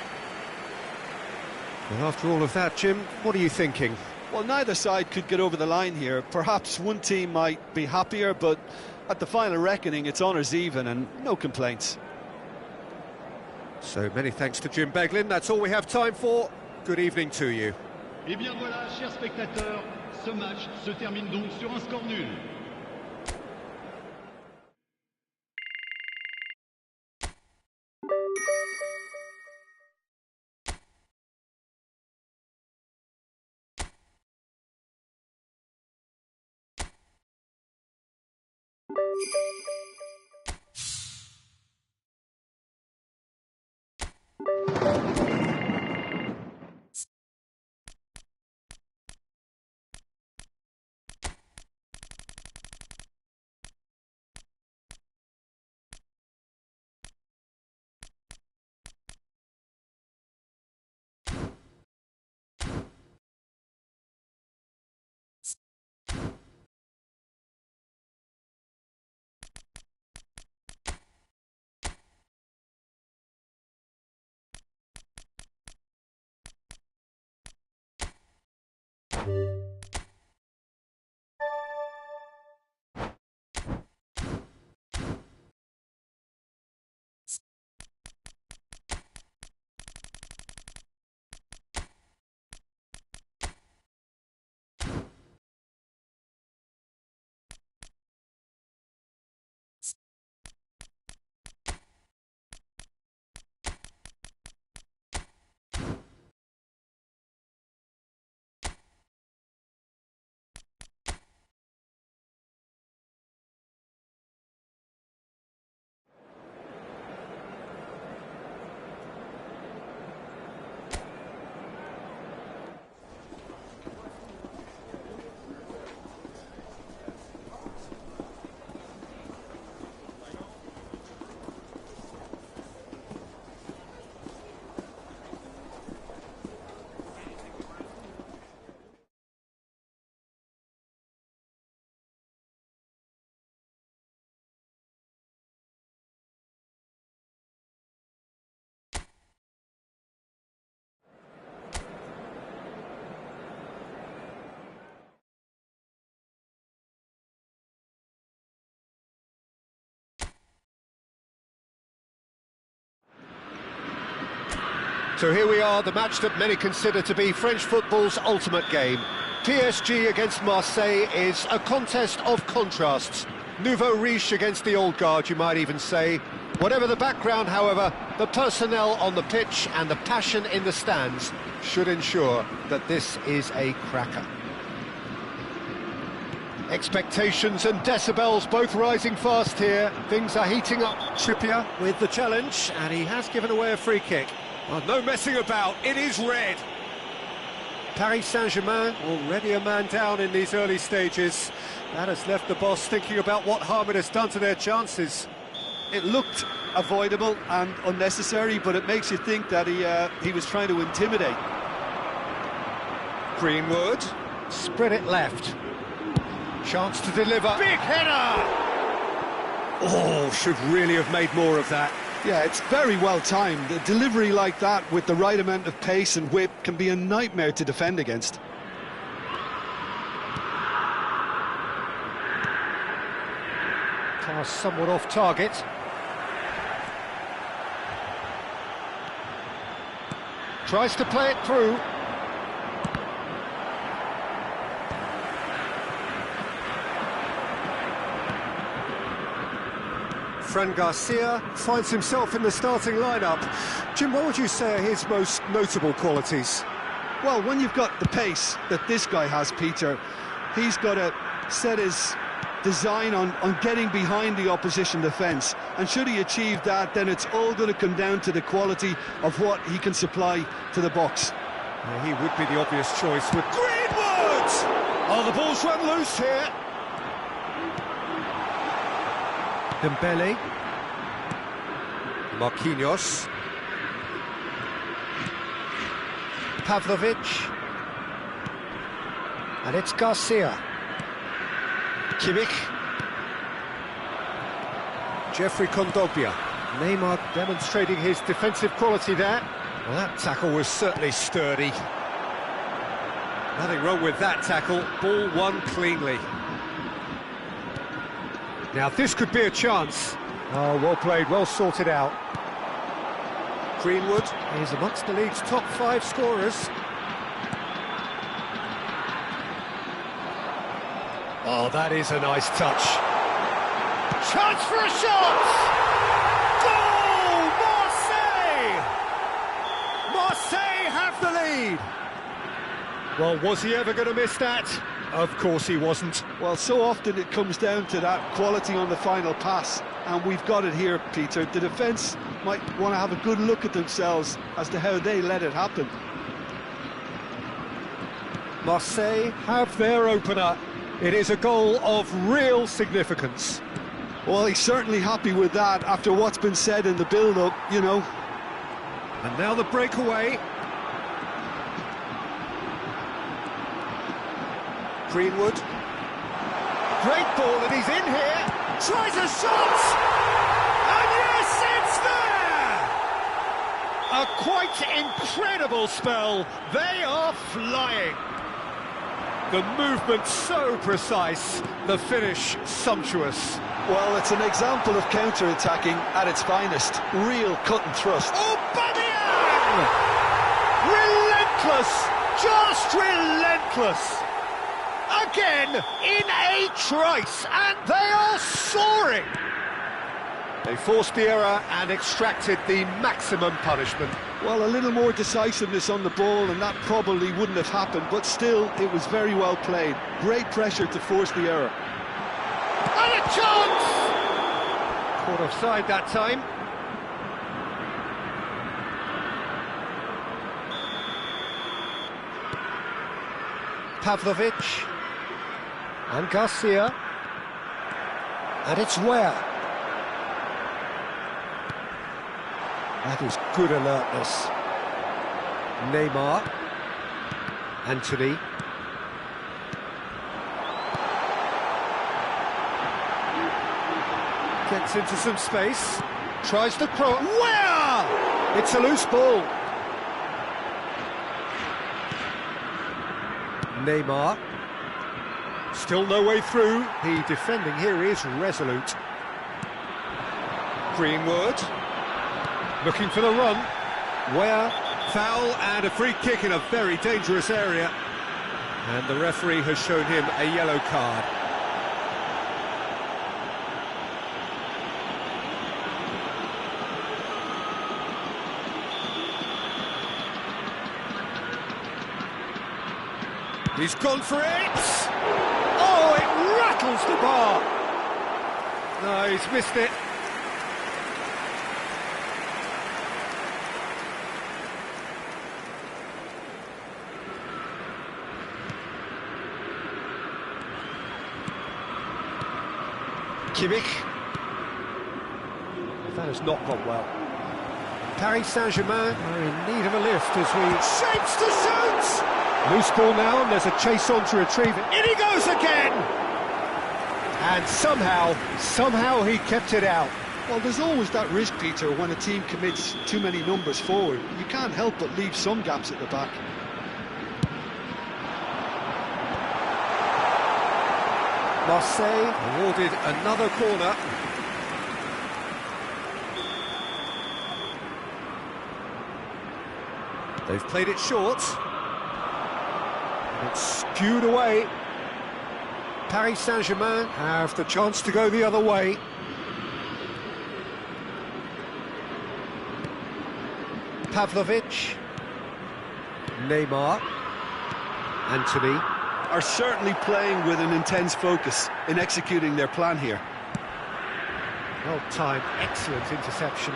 Well, after all of that, Jim, what are you thinking? Well, neither side could get over the line here. Perhaps one team might be happier, but at the final reckoning, it's honours even and no complaints. So many thanks to Jim Beglin. That's all we have time for. Good evening to you. Eh bien voilà, chers spectateurs, ce match se termine donc sur un score nul. So here we are, the match that many consider to be French football's ultimate game. PSG against Marseille is a contest of contrasts. Nouveau riche against the old guard, you might even say. Whatever the background, however, the personnel on the pitch and the passion in the stands should ensure that this is a cracker. Expectations and decibels both rising fast here. Things are heating up. Trippier with the challenge, and he has given away a free kick. Oh, no messing about, it is red. Paris-Saint-Germain already a man down in these early stages. That has left the boss thinking about what harm it has done to their chances. It looked avoidable and unnecessary, but it makes you think that he was trying to intimidate. Greenwood, spread it left. Chance to deliver. Big header! Oh, should really have made more of that. Yeah, it's very well timed. A delivery like that with the right amount of pace and whip can be a nightmare to defend against. Pass somewhat off target. Tries to play it through. Fran Garcia finds himself in the starting lineup. Jim, what would you say are his most notable qualities? Well, when you've got the pace that this guy has, Peter, he's got to set his design on getting behind the opposition defence. And should he achieve that, then it's all going to come down to the quality of what he can supply to the box. Yeah, he would be the obvious choice with Greenwood! Oh, the ball's run loose here. Dembele, Marquinhos, Pavlovic, and it's Garcia. Kimmich, Jeffrey Kondogbia. Neymar demonstrating his defensive quality there. Well, that tackle was certainly sturdy. Nothing wrong with that tackle, ball won cleanly. Now this could be a chance. Oh, well played, well sorted out. Greenwood is amongst the league's top 5 scorers. Oh, that is a nice touch. Chance for a shot! Goal! Marseille! Marseille have the lead! Well, was he ever going to miss that? Of course he wasn't. Well, so often it comes down to that quality on the final pass, and we've got it here, Peter. The defence might want to have a good look at themselves as to how they let it happen. Marseille have their opener. It is a goal of real significance. Well, he's certainly happy with that after what's been said in the build-up, you know. And now the breakaway. Greenwood. Great ball, and he's in here. Tries a shot! And yes, it's there! A quite incredible spell. They are flying. The movement so precise, the finish sumptuous. Well, it's an example of counter-attacking at its finest. Real cut and thrust. Aubameyang! Relentless! Just relentless! Again, in a trice, and they are soaring! They forced the error and extracted the maximum punishment. Well, a little more decisiveness on the ball and that probably wouldn't have happened, but still, it was very well played. Great pressure to force the error. And a chance! Caught offside that time. Pavlovic. And Garcia. And it's Ware. That is good alertness. Neymar. Anthony. Gets into some space. Tries the cross. Where? It's a loose ball. Neymar. Still no way through. The defending here is resolute. Greenwood. Looking for the run. Where? Foul and a free kick in a very dangerous area. And the referee has shown him a yellow card. He's gone for it! Oh, it rattles the bar! No, he's missed it. Kimmich. That has not gone well. Paris-Saint-Germain are in need of a lift as we... Shapes to shoot! Loose ball now, and there's a chase on to retrieve it. In he goes again! And somehow he kept it out. Well, there's always that risk, Peter, when a team commits too many numbers forward. You can't help but leave some gaps at the back. Marseille awarded another corner. They've played it short. It's skewed away. Paris Saint-Germain have the chance to go the other way. Pavlovic. Neymar. Anthony. Are certainly playing with an intense focus in executing their plan here. Well timed, excellent interception.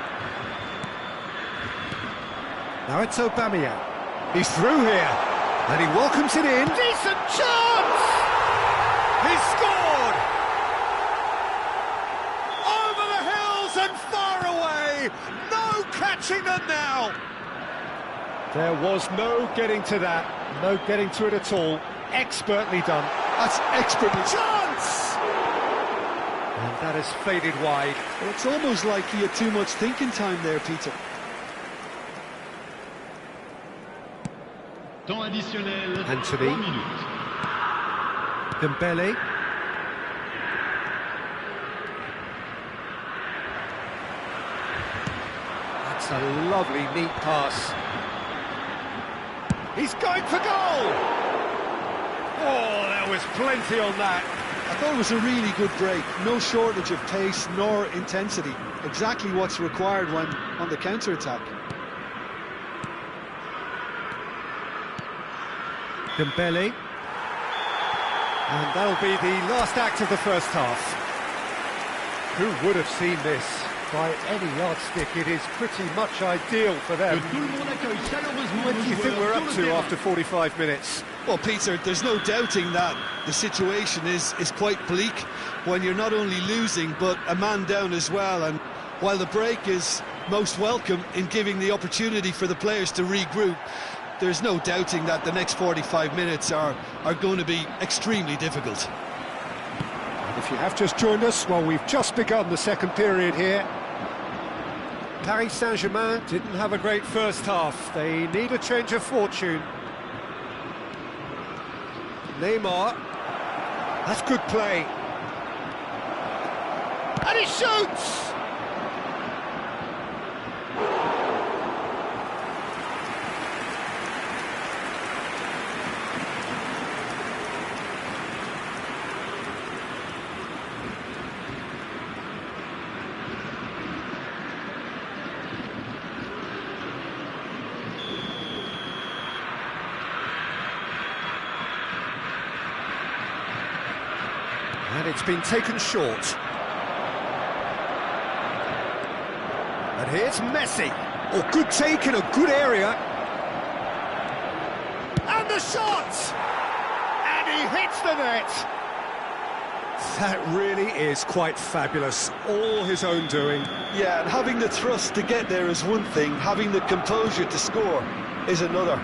Now it's Aubameyang. He's through here, and he welcomes it in. Decent chance! He scored! Over the hills and far away! No catching them now! There was no getting to that, no getting to it at all. Expertly done. That's expertly... Chance! And that has faded wide. Well, it's almost like he had too much thinking time there, Peter. Temps additionnel, Anthony. 3 minutes. Dembele. That's a lovely, neat pass. He's going for goal! Oh, there was plenty on that. I thought it was a really good break. No shortage of pace nor intensity. Exactly what's required when on the counter-attack. Dembele. And that'll be the last act of the first half. Who would have seen this? By any yardstick, it is pretty much ideal for them. Que tout le monde accueille chaleureusement What nos do you think joueurs we're sur up le to terrain. after 45 minutes? Well, Peter, there's no doubting that the situation is quite bleak when you're not only losing, but a man down as well. And while the break is most welcome in giving the opportunity for the players to regroup, there's no doubting that the next 45 minutes are going to be extremely difficult. And if you have just joined us, well, we've just begun the second period here. Paris-Saint-Germain didn't have a great first half. They need a change of fortune. Neymar. That's good play. And he shoots! And it's been taken short. And here's Messi. Oh, good take in a good area. And the shot! And he hits the net. That really is quite fabulous. All his own doing. Yeah, and having the thrust to get there is one thing. Having the composure to score is another.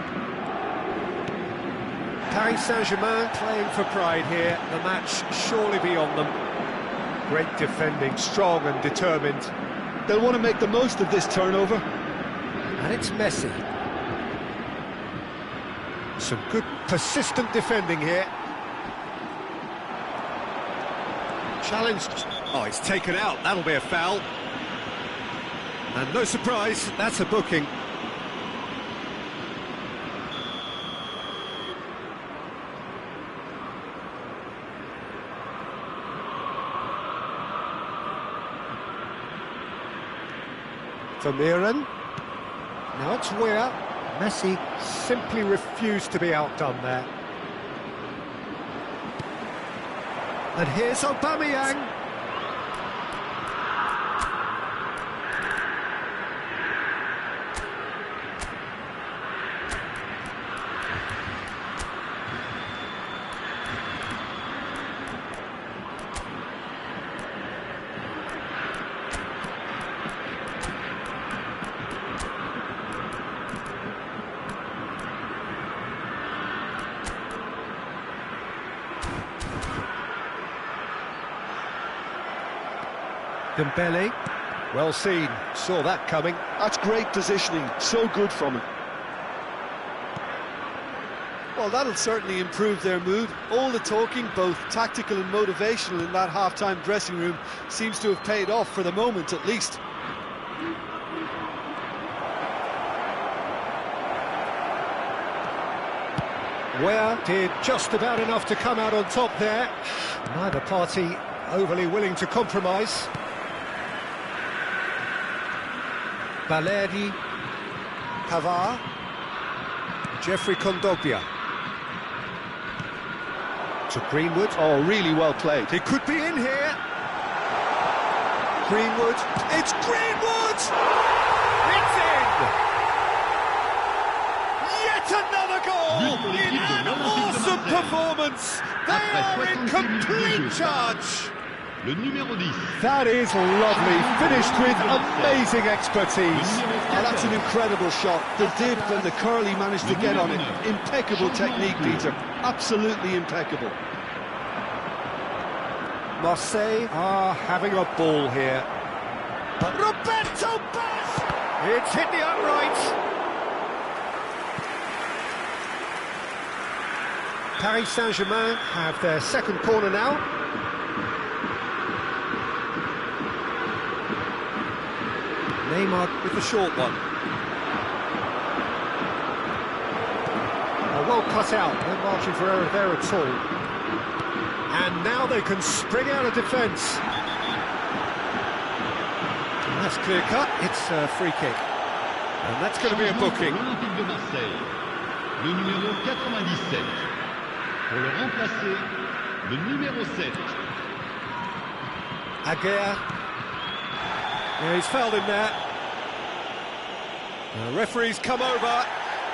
Paris Saint-Germain playing for pride here. The match surely beyond them. Great defending, strong and determined. They'll want to make the most of this turnover. And it's Messi. Some good persistent defending here. Challenged. Oh, it's taken out. That'll be a foul. And no surprise, that's a booking. Vermeeren. Now it's Weir. Messi simply refused to be outdone there. And here's Aubameyang. Dembele, well seen, saw that coming. That's great positioning, so good from him. Well, that'll certainly improve their mood. All the talking, both tactical and motivational in that half-time dressing room, seems to have paid off for the moment at least. Weir did just about enough to come out on top there. Neither party overly willing to compromise. Balerdi, Pavard, Jeffrey Kondogbia. To Greenwood. Oh, really well played. He could be in here. Greenwood. It's Greenwood! It's in! Yet another goal! In an awesome performance! They are in complete charge! Le numéro 10. That is lovely, finished with amazing expertise. Oh, that's an incredible shot. The dip and the curl he managed to get on it. Impeccable technique, Peter. Absolutely impeccable. Marseille are having a ball here. But Roberto Bass! It's hit the upright. Paris-Saint-Germain have their second corner now. Neymar with the short one. Well cut out, no margin for error there at all. And now they can spring out of defence. And that's clear cut, it's a free kick. And that's going to be a booking. L'Olympique de Marseille, le numéro 97. Pour le remplacer, le numéro 7. Aguirre. Yeah, he's fouled him there. The referee's come over.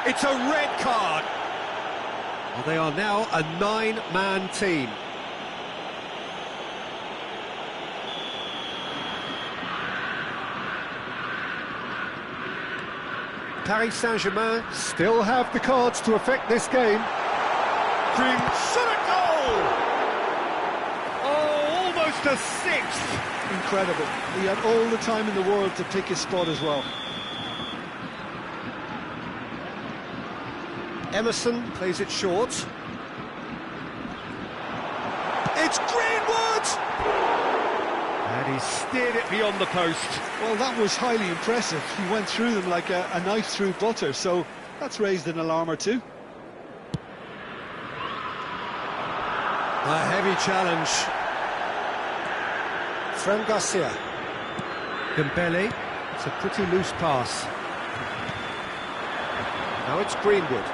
It's a red card. Well, they are now a 9-man team. Paris Saint-Germain still have the cards to affect this game. Green shot a goal! Oh, almost a sixth! Incredible. He had all the time in the world to pick his spot as well. Emerson plays it short. It's Greenwood! And he steered it beyond the post. Well, that was highly impressive. He went through them like a knife through butter, so that's raised an alarm or two. A heavy challenge. Fran Garcia. Dembele. It's a pretty loose pass. Now it's Greenwood.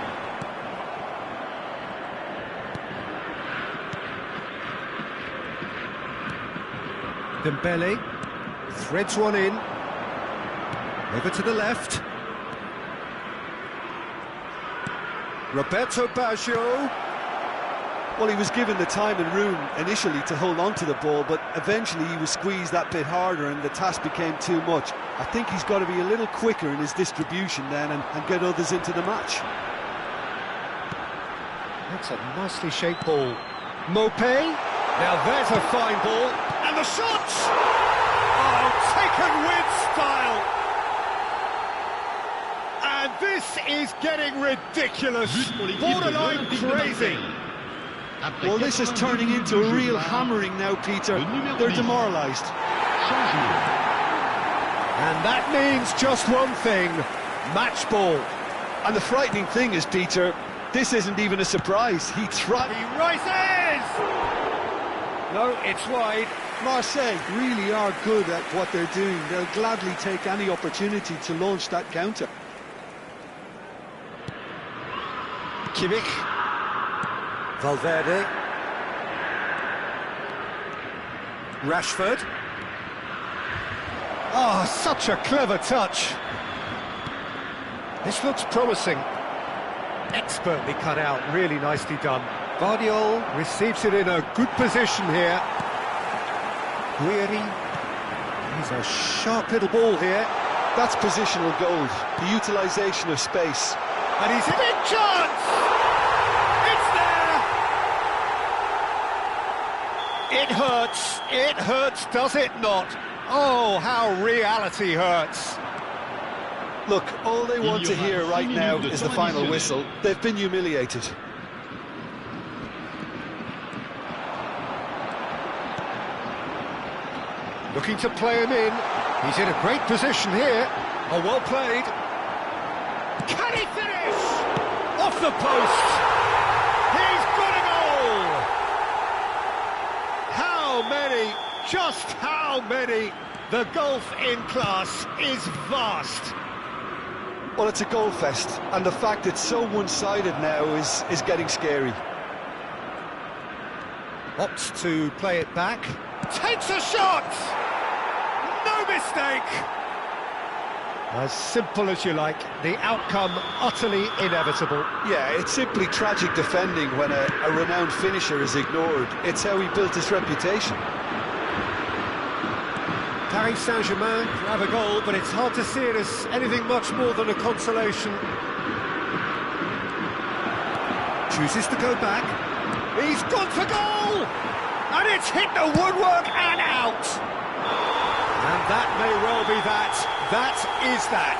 Dembele threads one in, over to the left. Roberto Baggio. Well, he was given the time and room initially to hold on to the ball, but eventually he was squeezed that bit harder and the task became too much. I think he's got to be a little quicker in his distribution then and get others into the match. That's a nicely shaped ball. Mopé. Now there's a fine ball. And the shot! Oh, taken with style! And this is getting ridiculous. Borderline crazy. Well, this is turning into a real hammering now, Peter. They're demoralised. And that means just one thing, match ball. And the frightening thing is, Peter, this isn't even a surprise. He rises! No, it's wide. Marseille really are good at what they're doing. They'll gladly take any opportunity to launch that counter. Kimmich. Valverde. Rashford. Oh, such a clever touch. This looks promising. Expertly cut out, really nicely done. Guardiola receives it in a good position here. Guiri. He's a sharp little ball here. That's positional gold, the utilisation of space. And he's in a chance! It's there! It hurts, does it not? Oh, how reality hurts. Look, all they want to hear right now is the final whistle. They've been humiliated. Looking to play him in. He's in a great position here. Oh, well played. Can he finish? Off the post. He's got a goal. How many? Just how many? The gulf in class is vast. Well, it's a goal fest, and the fact it's so one-sided now is getting scary. Opts to play it back. Takes a shot! No mistake! As simple as you like, the outcome utterly inevitable. Yeah, it's simply tragic defending when a renowned finisher is ignored. It's how he built his reputation. Paris Saint-Germain have a goal, but it's hard to see it as anything much more than a consolation. Chooses to go back. He's gone for goal! And it's hit the woodwork and out! And that may well be that. That is that.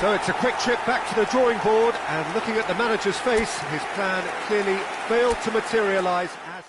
So it's a quick trip back to the drawing board, and looking at the manager's face, his plan clearly failed to materialise as...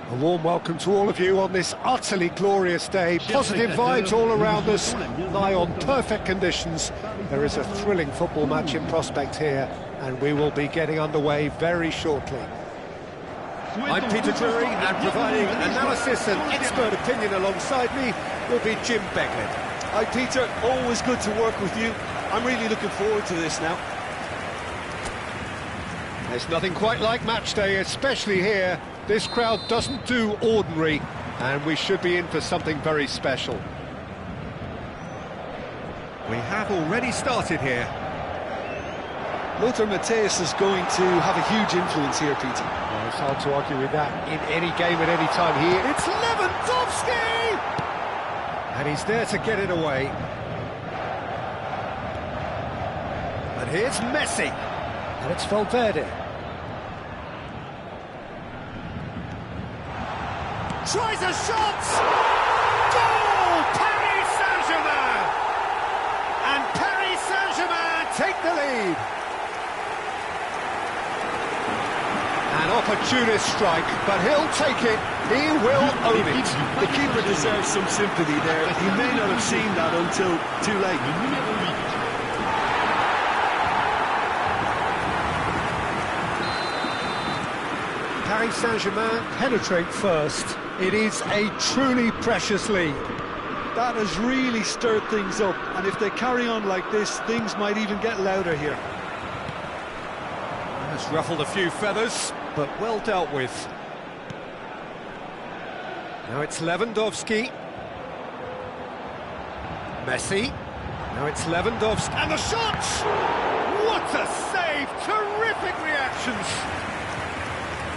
A warm welcome to all of you on this utterly glorious day. Positive vibes all around us, lie on perfect conditions. There is a thrilling football match in prospect here, and we will be getting underway very shortly. I'm Peter Drury, and providing analysis and expert opinion alongside me will be Jim Beglin. Hi Peter, always good to work with you. I'm really looking forward to this now. There's nothing quite like match day, especially here. This crowd doesn't do ordinary, and we should be in for something very special. We have already started here. Lothar Matthäus is going to have a huge influence here, Peter. Well, it's hard to argue with that in any game at any time here. It's Lewandowski! And he's there to get it away. And here's Messi. And it's Valverde. Tries a shot! Goal! Paris-Saint-Germain! And Paris-Saint-Germain take the lead. An opportunist strike, but he'll take it. He will own it. The keeper deserves some sympathy there. He may not have seen that until too late. Paris Saint-Germain penetrate first. It is a truly precious lead. That has really stirred things up, and if they carry on like this, things might even get louder here. Has ruffled a few feathers, but well dealt with. Now it's Lewandowski. Messi. Now it's Lewandowski. And the shot! What a save! Terrific reactions!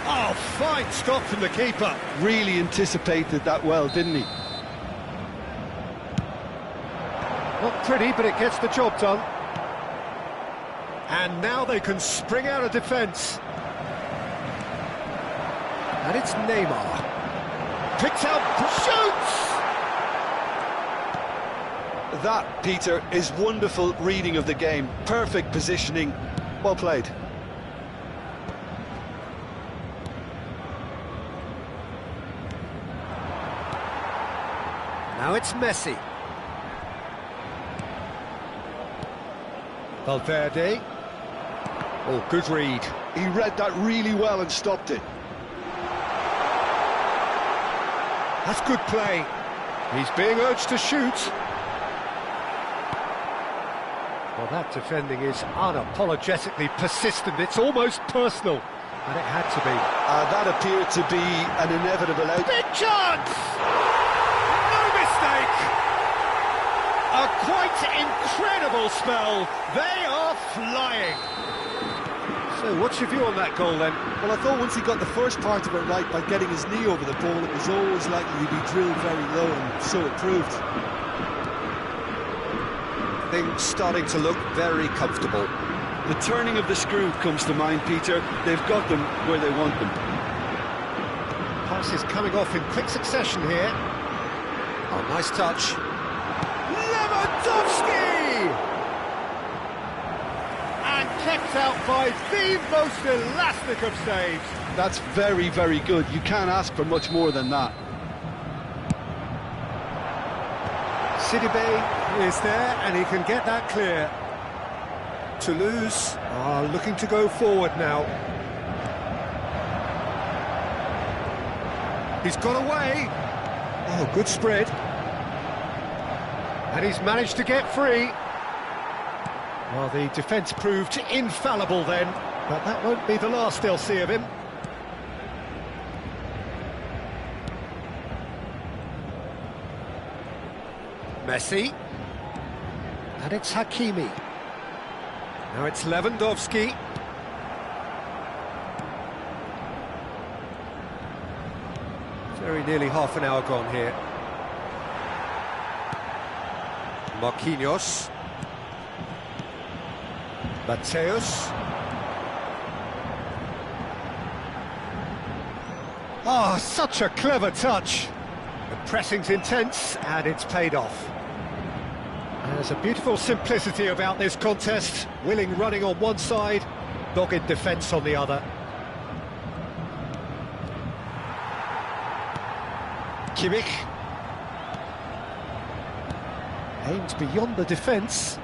Oh, fine stop from the keeper. Really anticipated that well, didn't he? Not pretty, but it gets the job done. And now they can spring out of defence. And it's Neymar. Picks out, shoots! That, Peter, is wonderful reading of the game. Perfect positioning. Well played. Now it's Messi. Valverde. Oh, good read. He read that really well and stopped it. That's good play. He's being urged to shoot. Well, that defending is unapologetically persistent. It's almost personal. And it had to be. That appeared to be an inevitable out. Big chance! No mistake! A quite incredible spell. They are flying. So, what's your view on that goal then? Well, I thought once he got the first part of it right by getting his knee over the ball, it was always likely to be drilled very low, and so it proved. Things starting to look very comfortable. The turning of the screw comes to mind, Peter. They've got them where they want them. Passes coming off in quick succession here. Oh, nice touch. Lewandowski! And kept out by the most elastic of saves. That's very, very good. You can't ask for much more than that. Sidibe is there, and he can get that clear. Toulouse are looking to go forward now. He's got away. Oh, good spread. And he's managed to get free. Well, the defence proved infallible then, but that won't be the last they'll see of him. Messi. And it's Hakimi. Now it's Lewandowski. Very nearly half an hour gone here. Marquinhos. Matthäus. Oh, such a clever touch. The pressing's intense, and it's paid off. There's a beautiful simplicity about this contest. Willing running on one side, dogged defence on the other. Kimmich. Aimed beyond the defence.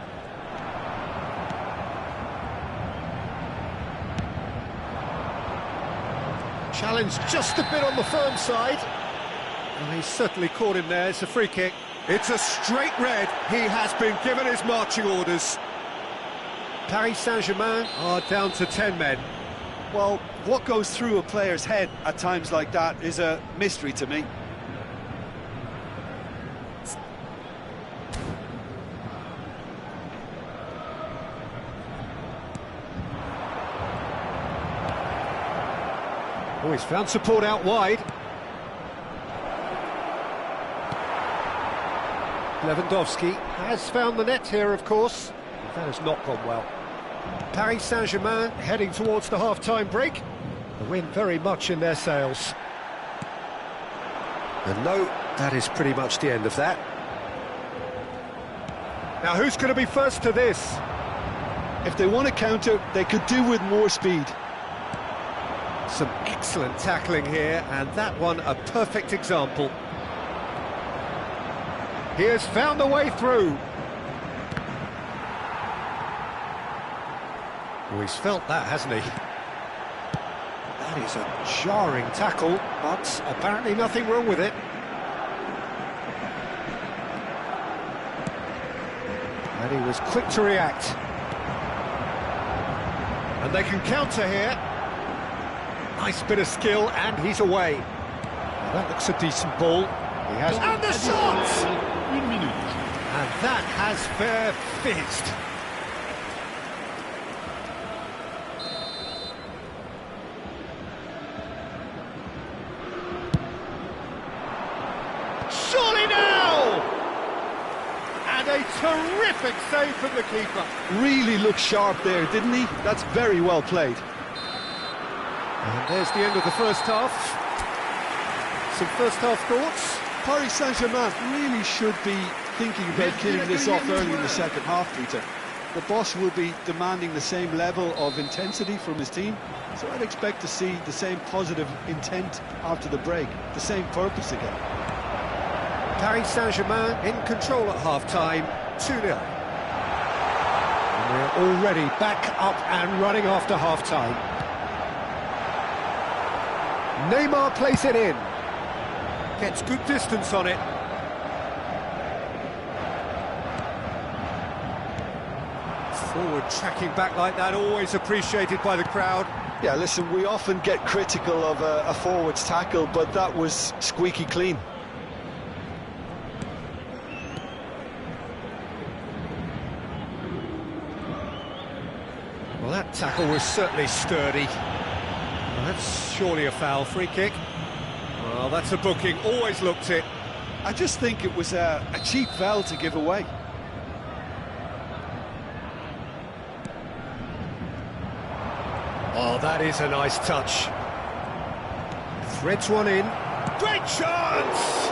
Challenge just a bit on the firm side. Well, he's certainly caught him there. It's a free kick. It's a straight red. He has been given his marching orders. Paris-Saint-Germain are down to 10 men. Well, what goes through a player's head at times like that is a mystery to me. Oh, he's found support out wide. Lewandowski has found the net here, of course. That has not gone well. Paris Saint-Germain heading towards the half-time break. The wind very much in their sails. And no, that is pretty much the end of that. Now, who's going to be first to this? If they want to counter, they could do with more speed. Some excellent tackling here, and that one a perfect example. He has found a way through. Oh, he's felt that, hasn't he? That is a jarring tackle, but apparently nothing wrong with it. And he was quick to react. And they can counter here. Nice bit of skill, and he's away. Well, that looks a decent ball. He has... And the shot! And that has fair fizzed. Surely now! And a terrific save from the keeper. Really looked sharp there, didn't he? That's very well played. And there's the end of the first half. Some first half thoughts? Paris Saint-Germain really should be thinking about killing this off early in the second half, Peter. The boss will be demanding the same level of intensity from his team, so I'd expect to see the same positive intent after the break, the same purpose again. Paris Saint-Germain in control at half-time, 2-0. And we're already back up and running after half-time. Neymar plays it in. Gets good distance on it. Forward tracking back like that, always appreciated by the crowd. Yeah, listen, we often get critical of a forward's tackle, but that was squeaky clean. Well, that tackle was certainly sturdy. Well, that's surely a foul. Free kick. Well, that's a booking, always looked it. I just think it was a cheap foul to give away. Oh, that is a nice touch. Threads one in. Great chance!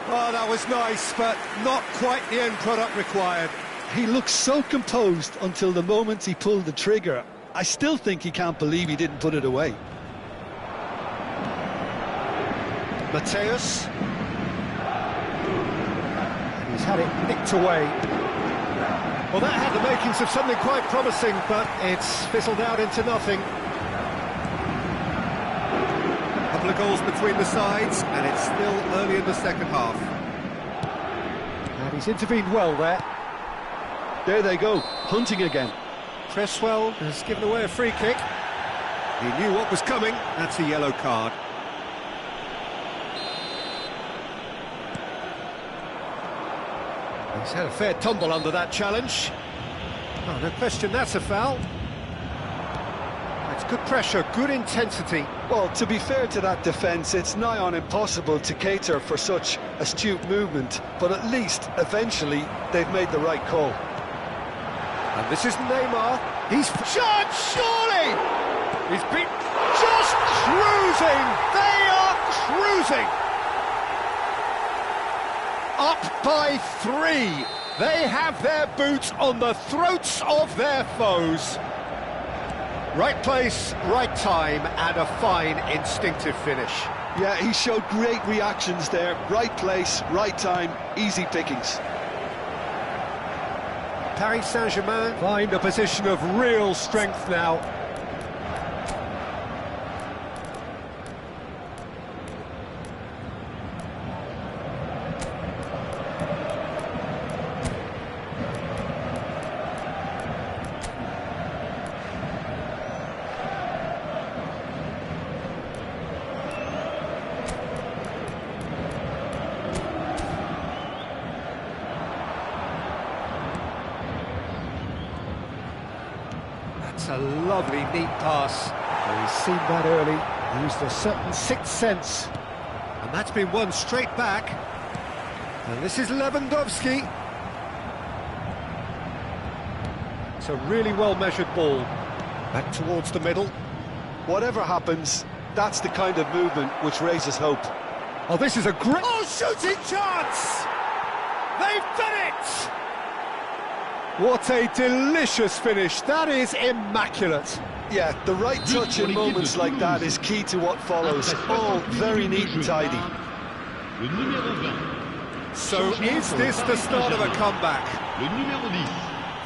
Oh, that was nice, but not quite the end product required. He looked so composed until the moment he pulled the trigger. I still think he can't believe he didn't put it away. Mateus. And he's had it nicked away. Well, that had the makings of something quite promising, but it's fizzled out into nothing. A couple of goals between the sides, and it's still early in the second half. And he's intervened well there. There they go, hunting again. Cresswell has given away a free kick. He knew what was coming. That's a yellow card. He's had a fair tumble under that challenge. Oh, no question, that's a foul. That's good pressure, good intensity. Well, to be fair to that defence, it's nigh on impossible to cater for such astute movement, but at least, eventually, they've made the right call. And this is Neymar. He's shot, surely! He's been just cruising! They are cruising! Up by 3. They have their boots on the throats of their foes. Right place, right time, and a fine instinctive finish. Yeah, he showed great reactions there. Right place, right time, easy pickings. Paris Saint-Germain find a position of real strength now. a lovely, neat pass. Well, he's seen that early, used a certain sixth sense. And that's been won straight back. And this is Lewandowski. It's a really well-measured ball. Back towards the middle. Whatever happens, that's the kind of movement which raises hope. Oh, this is a great... Oh, shooting chance! They've done it! What a delicious finish. That is immaculate. Yeah, the right touch in moments like that is key to what follows. All very neat and tidy. So is this the start of a comeback?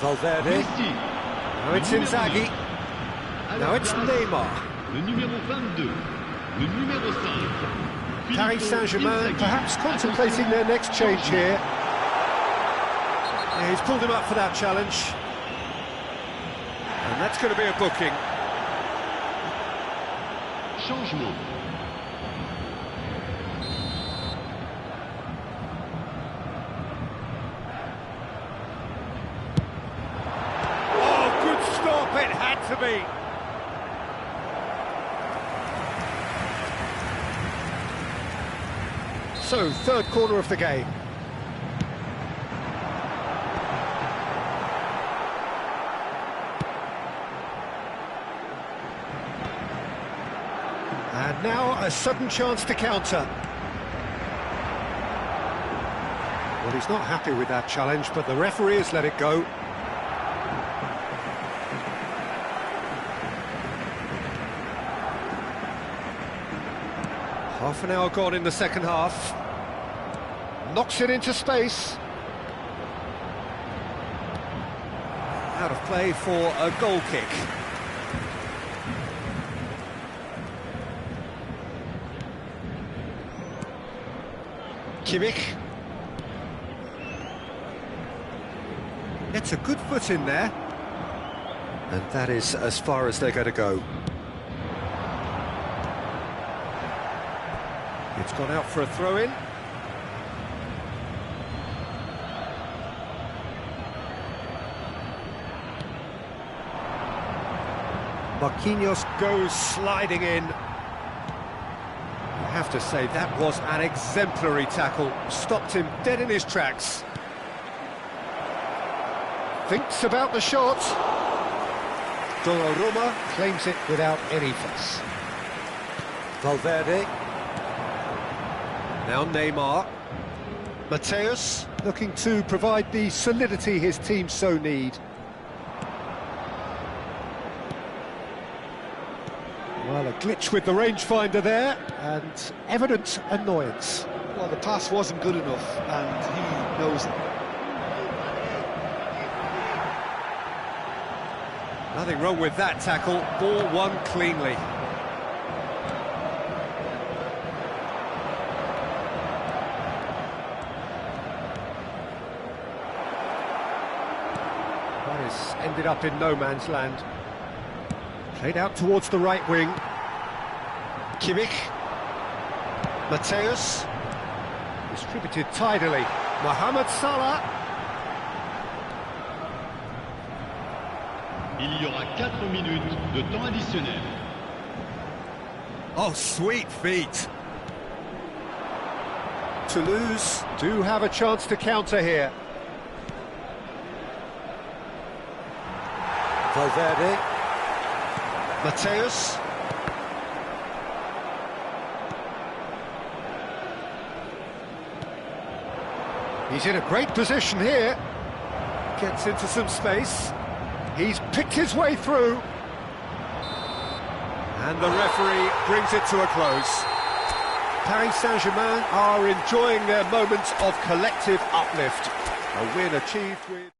Valverde. Now it's Inzaghi. Now it's Neymar. Paris-Saint-Germain perhaps contemplating their next change here. Yeah, he's pulled him up for that challenge. And that's going to be a booking. Changement. Oh, good stop, it had to be. So, third corner of the game. And now a sudden chance to counter. Well, he's not happy with that challenge, but the referee has let it go. Half an hour gone in the second half. Knocks it into space. Out of play for a goal kick. Kimmich. It's a good foot in there. And that is as far as they're going to go. It's gone out for a throw-in. Marquinhos goes sliding in. I have to say, that was an exemplary tackle. Stopped him dead in his tracks. Thinks about the shot. Donnarumma claims it without any fuss. Valverde. Now Neymar. Mateus looking to provide the solidity his team so need. Well, a glitch with the rangefinder there, and evident annoyance. Well, the pass wasn't good enough, and he knows it. Nothing wrong with that tackle, ball won cleanly. That has ended up in no man's land. Played out towards the right wing. Kimmich. Mateus. Distributed tidily. Mohamed Salah. Il y aura 4 minutes de temps additionnel. Oh, sweet feet. Toulouse do have a chance to counter here. Valverde. Mateus. He's in a great position here. Gets into some space. He's picked his way through. And the referee brings it to a close. Paris Saint-Germain are enjoying their moment of collective uplift. A win achieved with...